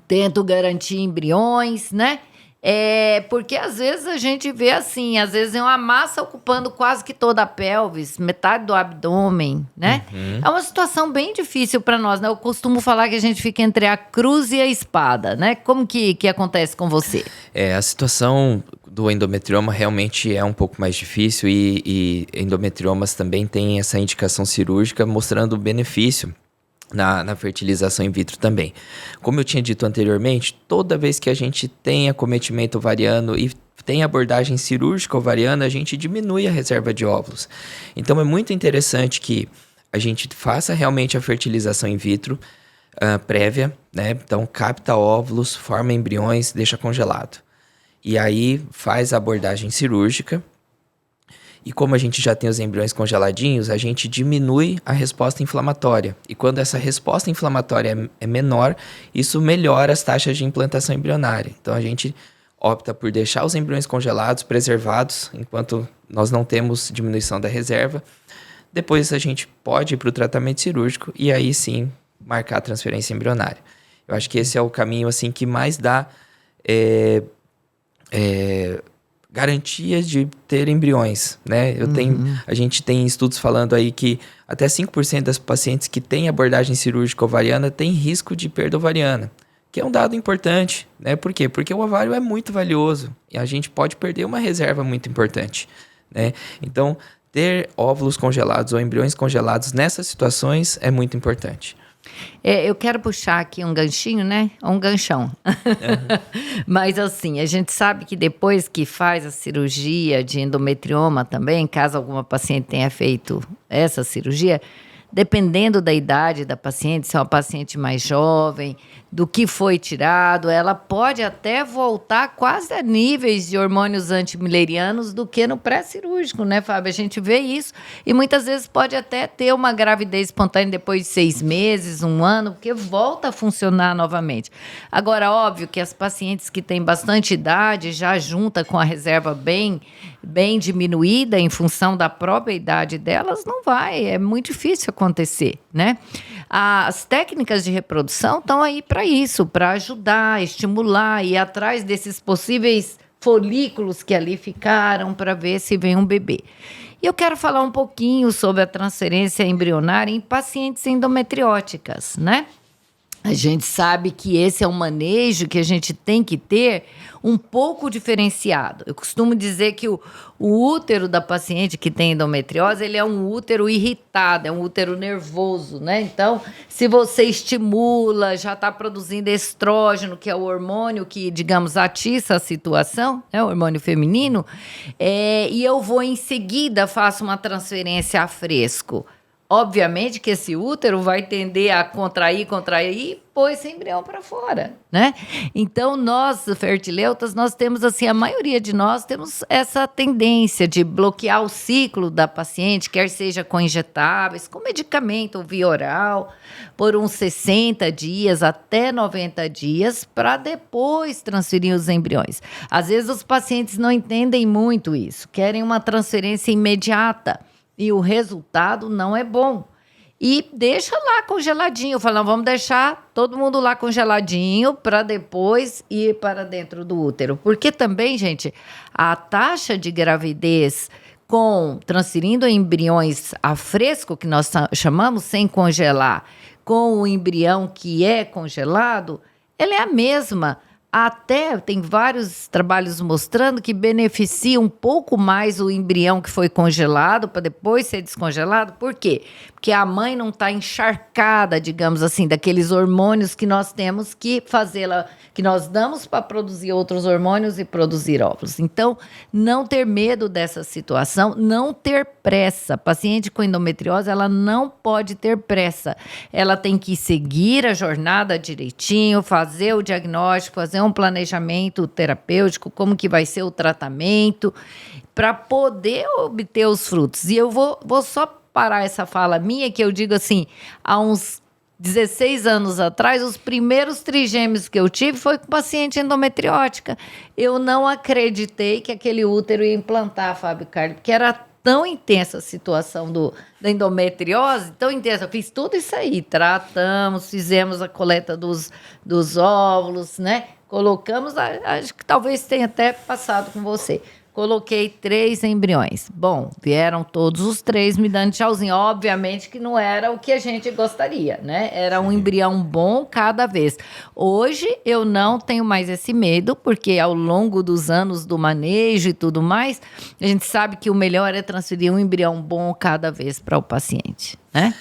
tento garantir embriões, né? Porque às vezes a gente vê assim, às vezes é uma massa ocupando quase que toda a pelvis, metade do abdômen, né? É uma situação bem difícil para nós, né? Eu costumo falar que a gente fica entre a cruz e a espada, né? Como que acontece com você? A situação do endometrioma realmente é um pouco mais difícil e endometriomas também têm essa indicação cirúrgica mostrando o benefício na fertilização in vitro também. Como eu tinha dito anteriormente, toda vez que a gente tem acometimento ovariano e tem abordagem cirúrgica ovariana, a gente diminui a reserva de óvulos. Então é muito interessante que a gente faça realmente a fertilização in vitro prévia, né? Então capta óvulos, forma embriões, deixa congelado. E aí faz a abordagem cirúrgica. E como a gente já tem os embriões congeladinhos, a gente diminui a resposta inflamatória. E quando essa resposta inflamatória é menor, isso melhora as taxas de implantação embrionária. Então a gente opta por deixar os embriões congelados, preservados, enquanto nós não temos diminuição da reserva. Depois a gente pode ir para o tratamento cirúrgico e aí sim marcar a transferência embrionária. Eu acho que esse é o caminho assim, que mais dá garantias de ter embriões, né? A gente tem estudos falando aí que até 5% das pacientes que têm abordagem cirúrgica ovariana têm risco de perda ovariana, que é um dado importante, né? Por quê? Porque o ovário é muito valioso e a gente pode perder uma reserva muito importante, né? Então, ter óvulos congelados ou embriões congelados nessas situações é muito importante. Eu quero puxar aqui um ganchinho, né? Um ganchão. Mas assim, a gente sabe que depois que faz a cirurgia de endometrioma também, caso alguma paciente tenha feito essa cirurgia, dependendo da idade da paciente, se é uma paciente mais jovem, do que foi tirado, ela pode até voltar quase a níveis de hormônios antimilerianos do que no pré-cirúrgico, né, Fábio? A gente vê isso e muitas vezes pode até ter uma gravidez espontânea depois de 6 meses, 1 ano, porque volta a funcionar novamente. Agora, óbvio que as pacientes que têm bastante idade, já junta com a reserva bem diminuída em função da própria idade delas, não vai, é muito difícil acontecer, né? As técnicas de reprodução estão aí para isso, para ajudar, estimular e ir atrás desses possíveis folículos que ali ficaram para ver se vem um bebê. E eu quero falar um pouquinho sobre a transferência embrionária em pacientes endometrióticas, né? A gente sabe que esse é um manejo que a gente tem que ter um pouco diferenciado. Eu costumo dizer que o útero da paciente que tem endometriose, ele é um útero irritado, é um útero nervoso, né? Então, se você estimula, já está produzindo estrógeno, que é o hormônio que, digamos, atiça a situação, né? O hormônio feminino, e eu vou em seguida, faço uma transferência a fresco. Obviamente que esse útero vai tender a contrair e pôr esse embrião para fora, né? Então, nós, fertileutas, nós temos, assim, a maioria de nós temos essa tendência de bloquear o ciclo da paciente, quer seja com injetáveis, com medicamento ou via oral, por uns 60 dias até 90 dias, para depois transferir os embriões. Às vezes, os pacientes não entendem muito isso, querem uma transferência imediata. E o resultado não é bom. E deixa lá congeladinho. Eu falo, não, vamos deixar todo mundo lá congeladinho para depois ir para dentro do útero. Porque também, gente, a taxa de gravidez transferindo embriões a fresco, que nós chamamos, sem congelar, com o embrião que é congelado, ela é a mesma. Até tem vários trabalhos mostrando que beneficia um pouco mais o embrião que foi congelado para depois ser descongelado. Por quê? Porque a mãe não está encharcada, digamos assim, daqueles hormônios que nós temos que fazê-la, que nós damos para produzir outros hormônios e produzir óvulos. Então, não ter medo dessa situação, não ter pressa. Paciente com endometriose, ela não pode ter pressa. Ela tem que seguir a jornada direitinho, fazer o diagnóstico, fazer um planejamento terapêutico, como que vai ser o tratamento, para poder obter os frutos. E eu vou só parar essa fala minha, que eu digo assim, há uns 16 anos atrás, os primeiros trigêmeos que eu tive foi com paciente endometriótica. Eu não acreditei que aquele útero ia implantar, Fábio Carlos, porque era tão intensa a situação da endometriose, tão intensa. Eu fiz tudo isso aí, tratamos, fizemos a coleta dos óvulos, né? Colocamos, acho que talvez tenha até passado com você. Coloquei 3 embriões. Bom, vieram todos os 3 me dando tchauzinho. Obviamente que não era o que a gente gostaria, né? Era um embrião bom cada vez. Hoje eu não tenho mais esse medo, porque ao longo dos anos do manejo e tudo mais, a gente sabe que o melhor é transferir um embrião bom cada vez para o paciente, né?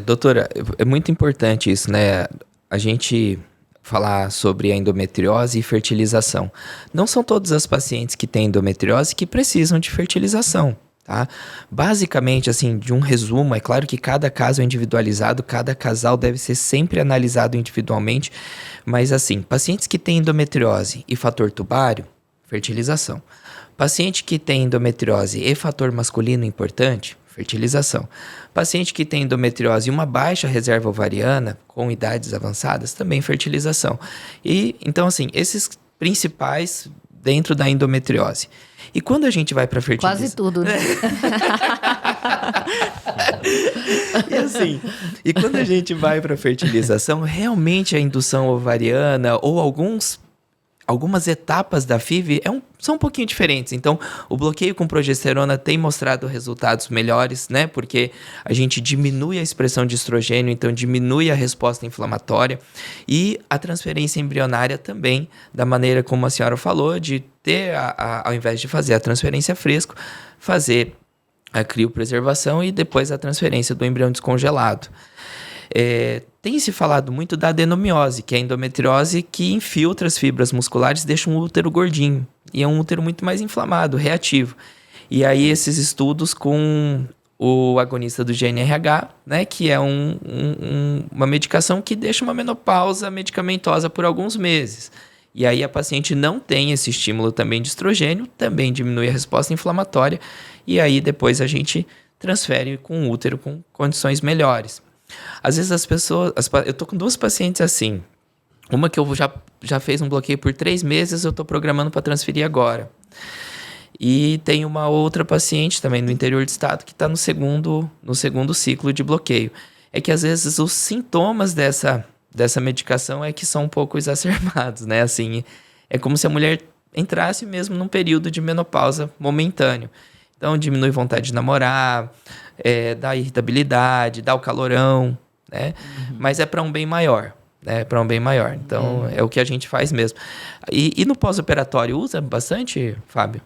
Doutora, é muito importante isso, né? A gente falar sobre a endometriose e fertilização. Não são todas as pacientes que têm endometriose que precisam de fertilização, tá? Basicamente, assim, de um resumo, é claro que cada caso é individualizado, cada casal deve ser sempre analisado individualmente, mas assim, pacientes que têm endometriose e fator tubário, fertilização. Paciente que tem endometriose e fator masculino importante, fertilização. Paciente que tem endometriose e uma baixa reserva ovariana, com idades avançadas, também fertilização. E, então, assim, esses principais dentro da endometriose. E quando a gente vai para fertilização... Quase tudo, né? E quando a gente vai para fertilização, realmente a indução ovariana ou algumas etapas da FIV são um pouquinho diferentes. Então, o bloqueio com progesterona tem mostrado resultados melhores, né? Porque a gente diminui a expressão de estrogênio, então diminui a resposta inflamatória. E a transferência embrionária também, da maneira como a senhora falou, de ter, ao invés de fazer a transferência fresco, fazer a criopreservação e depois a transferência do embrião descongelado. Tem se falado muito da adenomiose, que é a endometriose que infiltra as fibras musculares e deixa um útero gordinho. E é um útero muito mais inflamado, reativo. E aí esses estudos com o agonista do GnRH, né, que é uma medicação que deixa uma menopausa medicamentosa por alguns meses. E aí a paciente não tem esse estímulo também de estrogênio, também diminui a resposta inflamatória. E aí depois a gente transfere com o útero com condições melhores. Às vezes as pessoas... Eu tô com 2 pacientes assim. Uma que eu já fez um bloqueio por 3 meses, eu tô programando para transferir agora. E tem uma outra paciente também no interior do estado que está no segundo ciclo de bloqueio. É que às vezes os sintomas dessa medicação é que são um pouco exacerbados, né? Assim, é como se a mulher entrasse mesmo num período de menopausa momentâneo. Então, diminui vontade de namorar, dá irritabilidade, dá o calorão, né? Mas é para um bem maior, né? Para um bem maior. Então, é o que a gente faz mesmo. E no pós-operatório, usa bastante, Fábio?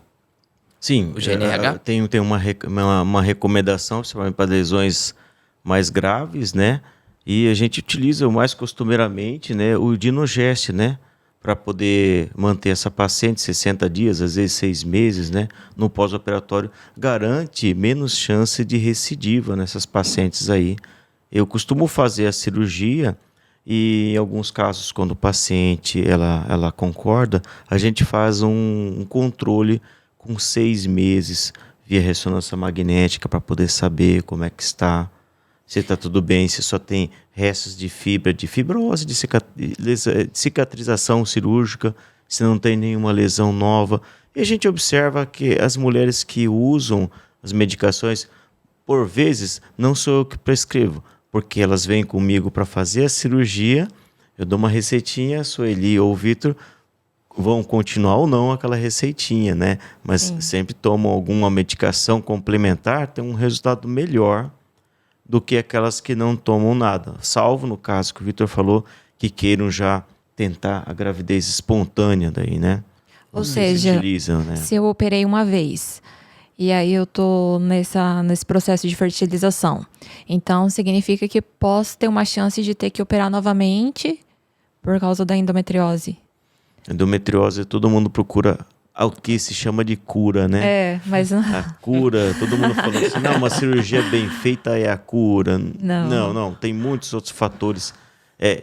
Sim, O GNRH? Tem uma recomendação, principalmente para lesões mais graves, né? E a gente utiliza mais costumeiramente, né, o Dinogest, né? Para poder manter essa paciente 60 dias, às vezes 6 meses, né? No pós-operatório, garante menos chance de recidiva nessas pacientes aí. Eu costumo fazer a cirurgia e, em alguns casos, quando o paciente ela concorda, a gente faz um controle com 6 meses via ressonância magnética para poder saber como é que está, se está tudo bem, se só tem restos de fibrose, de cicatrização cirúrgica, se não tem nenhuma lesão nova. E a gente observa que as mulheres que usam as medicações, por vezes, não sou eu que prescrevo, porque elas vêm comigo para fazer a cirurgia, eu dou uma receitinha, a Sueli ou o Vitor vão continuar ou não aquela receitinha, né? Mas sempre tomam alguma medicação complementar, tem um resultado melhor do que aquelas que não tomam nada. Salvo no caso que o Vitor falou, que queiram já tentar a gravidez espontânea daí, né? Ou seja, utilizam, né? se eu operei uma vez e aí eu tô nesse processo de fertilização, então significa que posso ter uma chance de ter que operar novamente por causa da endometriose. Endometriose, todo mundo procura o que se chama de cura, né? Mas não. A cura, todo mundo falando assim, não, uma cirurgia bem feita é a cura. Não. Tem muitos outros fatores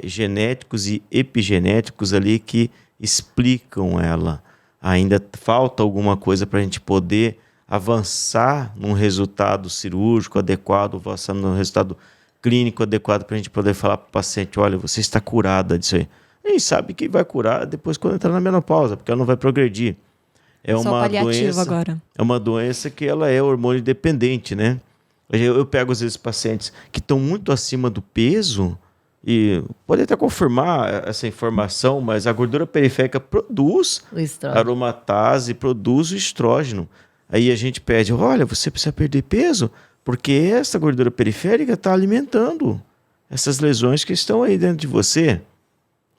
genéticos e epigenéticos ali que explicam ela. Ainda falta alguma coisa para a gente poder avançar num resultado cirúrgico adequado, avançar num resultado clínico adequado para a gente poder falar para o paciente, olha, você está curada disso aí. A gente sabe que vai curar depois quando entrar na menopausa, porque ela não vai progredir. Só paliativo agora. É uma doença que ela é hormônio dependente, né? Eu pego às vezes pacientes que estão muito acima do peso e pode até confirmar essa informação, mas a gordura periférica produz aromatase, produz o estrógeno. Aí a gente pede, olha, você precisa perder peso porque essa gordura periférica está alimentando essas lesões que estão aí dentro de você.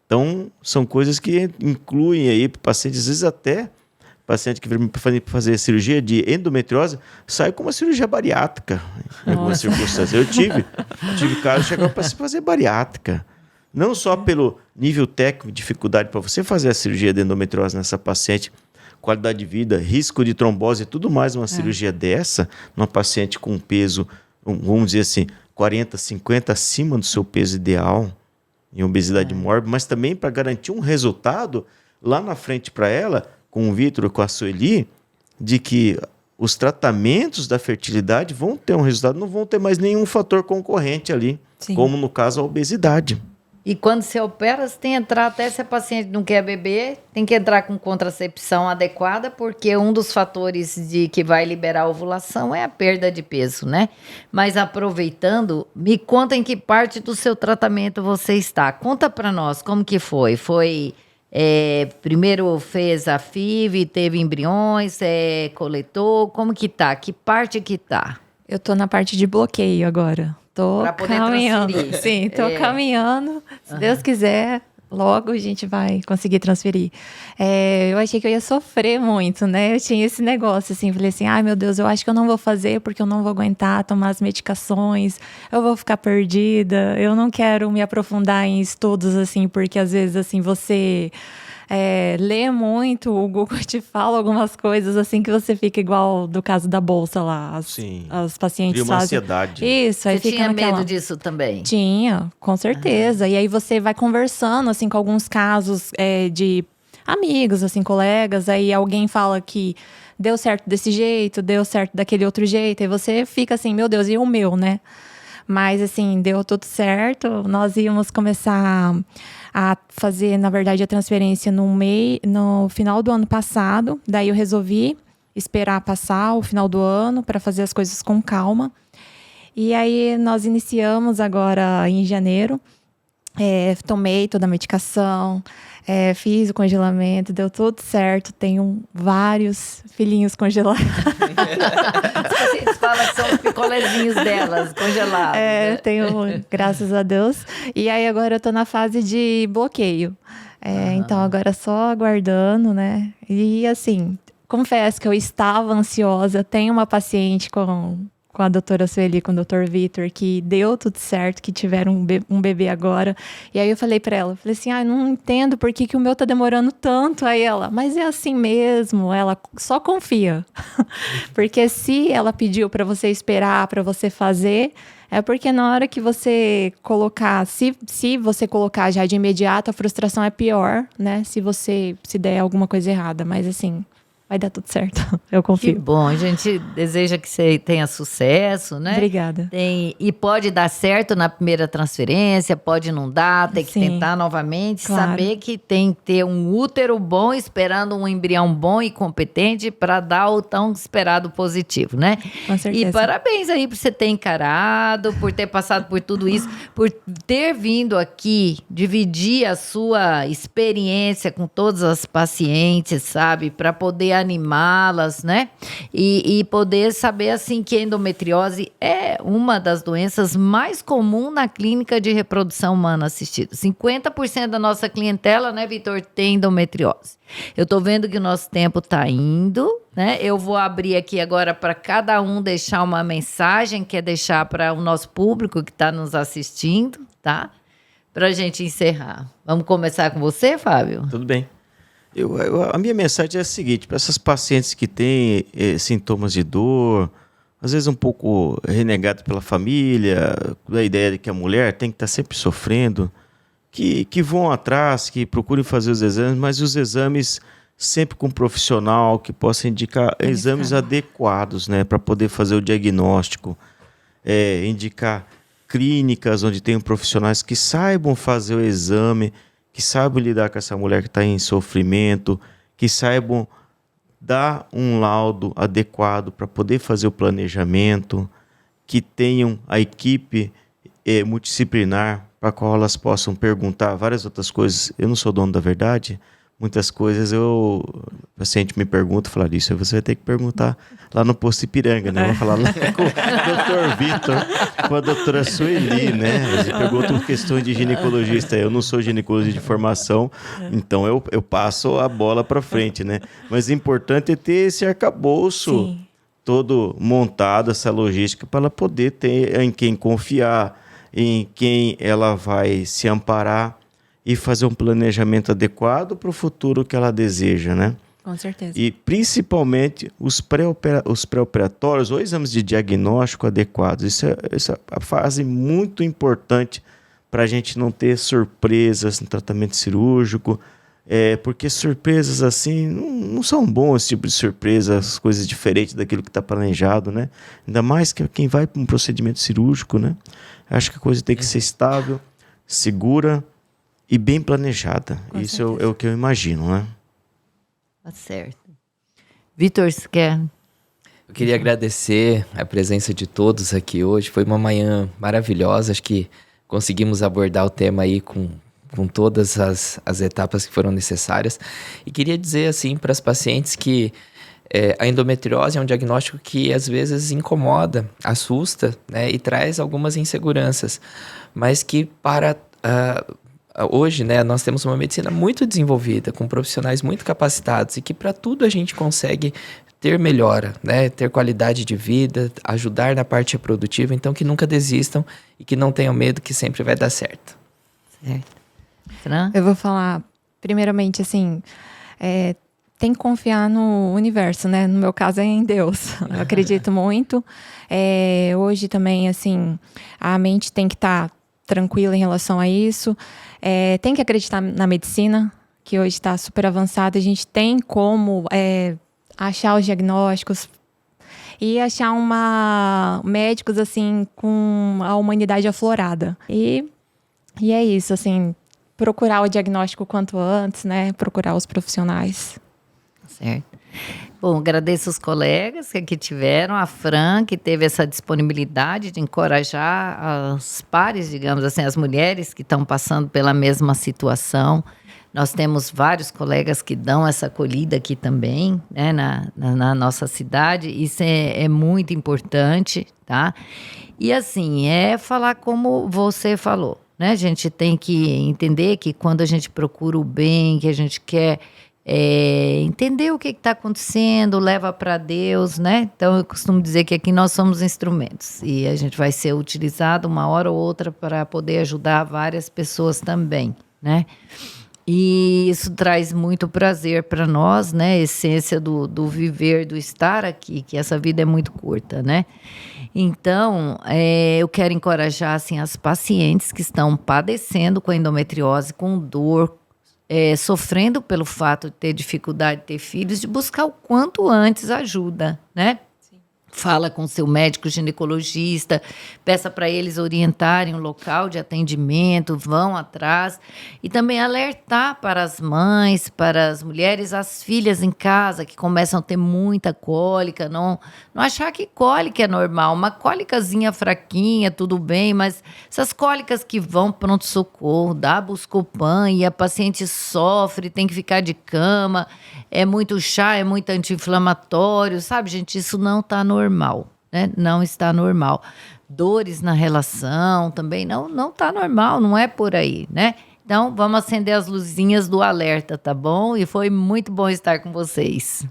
Então, são coisas que incluem aí para pacientes, às vezes até paciente que vem para fazer cirurgia de endometriose, sai com uma cirurgia bariátrica, em algumas circunstâncias. Eu tive casos que chegaram para se fazer bariátrica. Não só pelo nível técnico, dificuldade para você fazer a cirurgia de endometriose nessa paciente, qualidade de vida, risco de trombose e tudo mais, uma cirurgia dessa, numa paciente com peso, vamos dizer assim, 40, 50 acima do seu peso ideal, em obesidade mórbida, mas também para garantir um resultado lá na frente para ela, com o Vitor ou com a Sueli, de que os tratamentos da fertilidade vão ter um resultado, não vão ter mais nenhum fator concorrente ali, como no caso a obesidade. E quando você opera, você tem que entrar, até se a paciente não quer beber, tem que entrar com contracepção adequada, porque um dos fatores que vai liberar a ovulação é a perda de peso, né? Mas aproveitando, me conta em que parte do seu tratamento você está. Conta para nós como que foi. Primeiro fez a FIV, teve embriões, coletou, como que tá? Que parte que tá? Eu tô na parte de bloqueio agora. Tô pra poder caminhando. transferir. Sim, tô caminhando. Se Deus quiser, logo a gente vai conseguir transferir. Eu achei que eu ia sofrer muito, né? Eu tinha esse negócio, assim, falei assim, ai meu Deus, eu acho que eu não vou fazer porque eu não vou aguentar tomar as medicações, eu vou ficar perdida, eu não quero me aprofundar em estudos, assim, porque às vezes, assim, você lê muito, o Google te fala algumas coisas, assim, que você fica igual do caso da bolsa lá, as pacientes Cria uma fazem. ansiedade. Isso, aí Você fica tinha naquela... medo disso também? Tinha, com certeza. E aí você vai conversando, assim, com alguns casos de amigos, assim, colegas. Aí alguém fala que deu certo desse jeito, deu certo daquele outro jeito. Aí você fica assim, meu Deus, e o meu, né? Mas, assim, deu tudo certo. Nós íamos começar a fazer, na verdade, a transferência no final do ano passado. Daí eu resolvi esperar passar o final do ano para fazer as coisas com calma. E aí nós iniciamos agora em janeiro. Tomei toda a medicação, fiz o congelamento, deu tudo certo. Tenho vários filhinhos congelados. Os pacientes falam que são os picolézinhos delas, congelados. Né? Tenho, graças a Deus. E aí agora eu tô na fase de bloqueio. Então agora só aguardando, né? E assim, confesso que eu estava ansiosa. Tenho uma paciente com a doutora Sueli, com o doutor Vitor, que deu tudo certo, que tiveram um bebê agora. E aí eu falei pra ela, assim, não entendo por que o meu tá demorando tanto. Aí ela, mas é assim mesmo, ela só confia. Porque se ela pediu pra você esperar, pra você fazer, é porque na hora que você colocar, se você colocar já de imediato, a frustração é pior, né? Se der alguma coisa errada, mas assim... vai dar tudo certo, eu confio. Que bom, a gente deseja que você tenha sucesso, né? Obrigada. E pode dar certo na primeira transferência, pode não dar, tem que Sim, tentar novamente, claro. saber que tem que ter um útero bom, esperando um embrião bom e competente para dar o tão esperado positivo, né? Com certeza. E parabéns aí por você ter encarado, por ter passado por tudo isso, por ter vindo aqui dividir a sua experiência com todas as pacientes, sabe? Para poder animá-las, né? E poder saber, assim, que a endometriose é uma das doenças mais comuns na clínica de reprodução humana assistida. 50% da nossa clientela, né, Vitor, tem endometriose. Eu tô vendo que o nosso tempo tá indo, né? Eu vou abrir aqui agora para cada um deixar uma mensagem, que é deixar para o nosso público que está nos assistindo, tá? Pra gente encerrar. Vamos começar com você, Fábio? Tudo bem. A minha mensagem é a seguinte, para essas pacientes que têm sintomas de dor, às vezes um pouco renegado pela família, da ideia de que a mulher tem que estar sempre sofrendo, que vão atrás, que procurem fazer os exames, mas os exames sempre com um profissional que possa indicar exames adequados, né, para poder fazer o diagnóstico, indicar clínicas onde tem profissionais que saibam fazer o exame, que saibam lidar com essa mulher que está em sofrimento, que saibam dar um laudo adequado para poder fazer o planejamento, que tenham a equipe multidisciplinar para a qual elas possam perguntar várias outras coisas. Eu não sou dono da verdade, muitas coisas o paciente me pergunta, falar isso, aí você vai ter que perguntar lá no posto Ipiranga, né? Vou falar lá com o doutor Vitor, com a doutora Sueli, né? Você pergunta questões de ginecologista, eu não sou ginecologista de formação, então eu passo a bola para frente, né? Mas o importante é ter esse arcabouço Sim. todo montado, essa logística, para ela poder ter em quem confiar, em quem ela vai se amparar, e fazer um planejamento adequado para o futuro que ela deseja, né? Com certeza. E principalmente os pré-operatórios ou exames de diagnóstico adequados. Isso é a fase muito importante para a gente não ter surpresas no tratamento cirúrgico, porque surpresas assim não são bons, esse tipo de surpresas, coisas diferentes daquilo que está planejado, né? Ainda mais que quem vai para um procedimento cirúrgico, né? Acho que a coisa tem que ser estável, segura e bem planejada. Com Isso certeza. é o que eu imagino, né? Tá certo. Vitor, você quer? Eu queria agradecer a presença de todos aqui hoje. Foi uma manhã maravilhosa. Acho que conseguimos abordar o tema aí com todas as etapas que foram necessárias. E queria dizer assim para as pacientes que a endometriose é um diagnóstico que às vezes incomoda, assusta, né, e traz algumas inseguranças, mas que para hoje, né, nós temos uma medicina muito desenvolvida, com profissionais muito capacitados e que para tudo a gente consegue ter melhora, né, ter qualidade de vida, ajudar na parte reprodutiva, então que nunca desistam e que não tenham medo, que sempre vai dar certo. Certo. Fran? Eu vou falar, primeiramente, assim, tem que confiar no universo, né? No meu caso é em Deus. Eu acredito muito. Hoje também, assim, a mente tem que estar tranquila em relação a isso. Tem que acreditar na medicina, que hoje está super avançada. A gente tem como achar os diagnósticos e achar médicos, assim, com a humanidade aflorada. E é isso, assim, procurar o diagnóstico quanto antes, né? Procurar os profissionais. Certo. Bom, agradeço os colegas que aqui tiveram, a Fran, que teve essa disponibilidade de encorajar as pares, digamos assim, as mulheres que estão passando pela mesma situação. Nós temos vários colegas que dão essa acolhida aqui também, né, na nossa cidade. Isso é muito importante, tá? E assim, é falar como você falou, né? A gente tem que entender que quando a gente procura o bem, que a gente quer entender o que está acontecendo, leva para Deus, né? Então eu costumo dizer que aqui nós somos instrumentos e a gente vai ser utilizado uma hora ou outra para poder ajudar várias pessoas também, né? E isso traz muito prazer para nós, né? A essência do viver, do estar aqui, que essa vida é muito curta, né? Então, eu quero encorajar assim, as pacientes que estão padecendo com endometriose, com dor, sofrendo pelo fato de ter dificuldade de ter filhos, de buscar o quanto antes ajuda, né? Fala com seu médico ginecologista, peça para eles orientarem o local de atendimento, vão atrás. E também alertar para as mães, para as mulheres, as filhas em casa que começam a ter muita cólica. Não achar que cólica é normal. Uma cólicazinha fraquinha, tudo bem, mas essas cólicas que vão pronto-socorro, dá Buscopan e a paciente sofre, tem que ficar de cama, é muito chá, é muito anti-inflamatório, sabe, gente? Isso não está normal, né? Não está normal. Dores na relação também não está normal, não é por aí, né? Então, vamos acender as luzinhas do alerta, tá bom? E foi muito bom estar com vocês.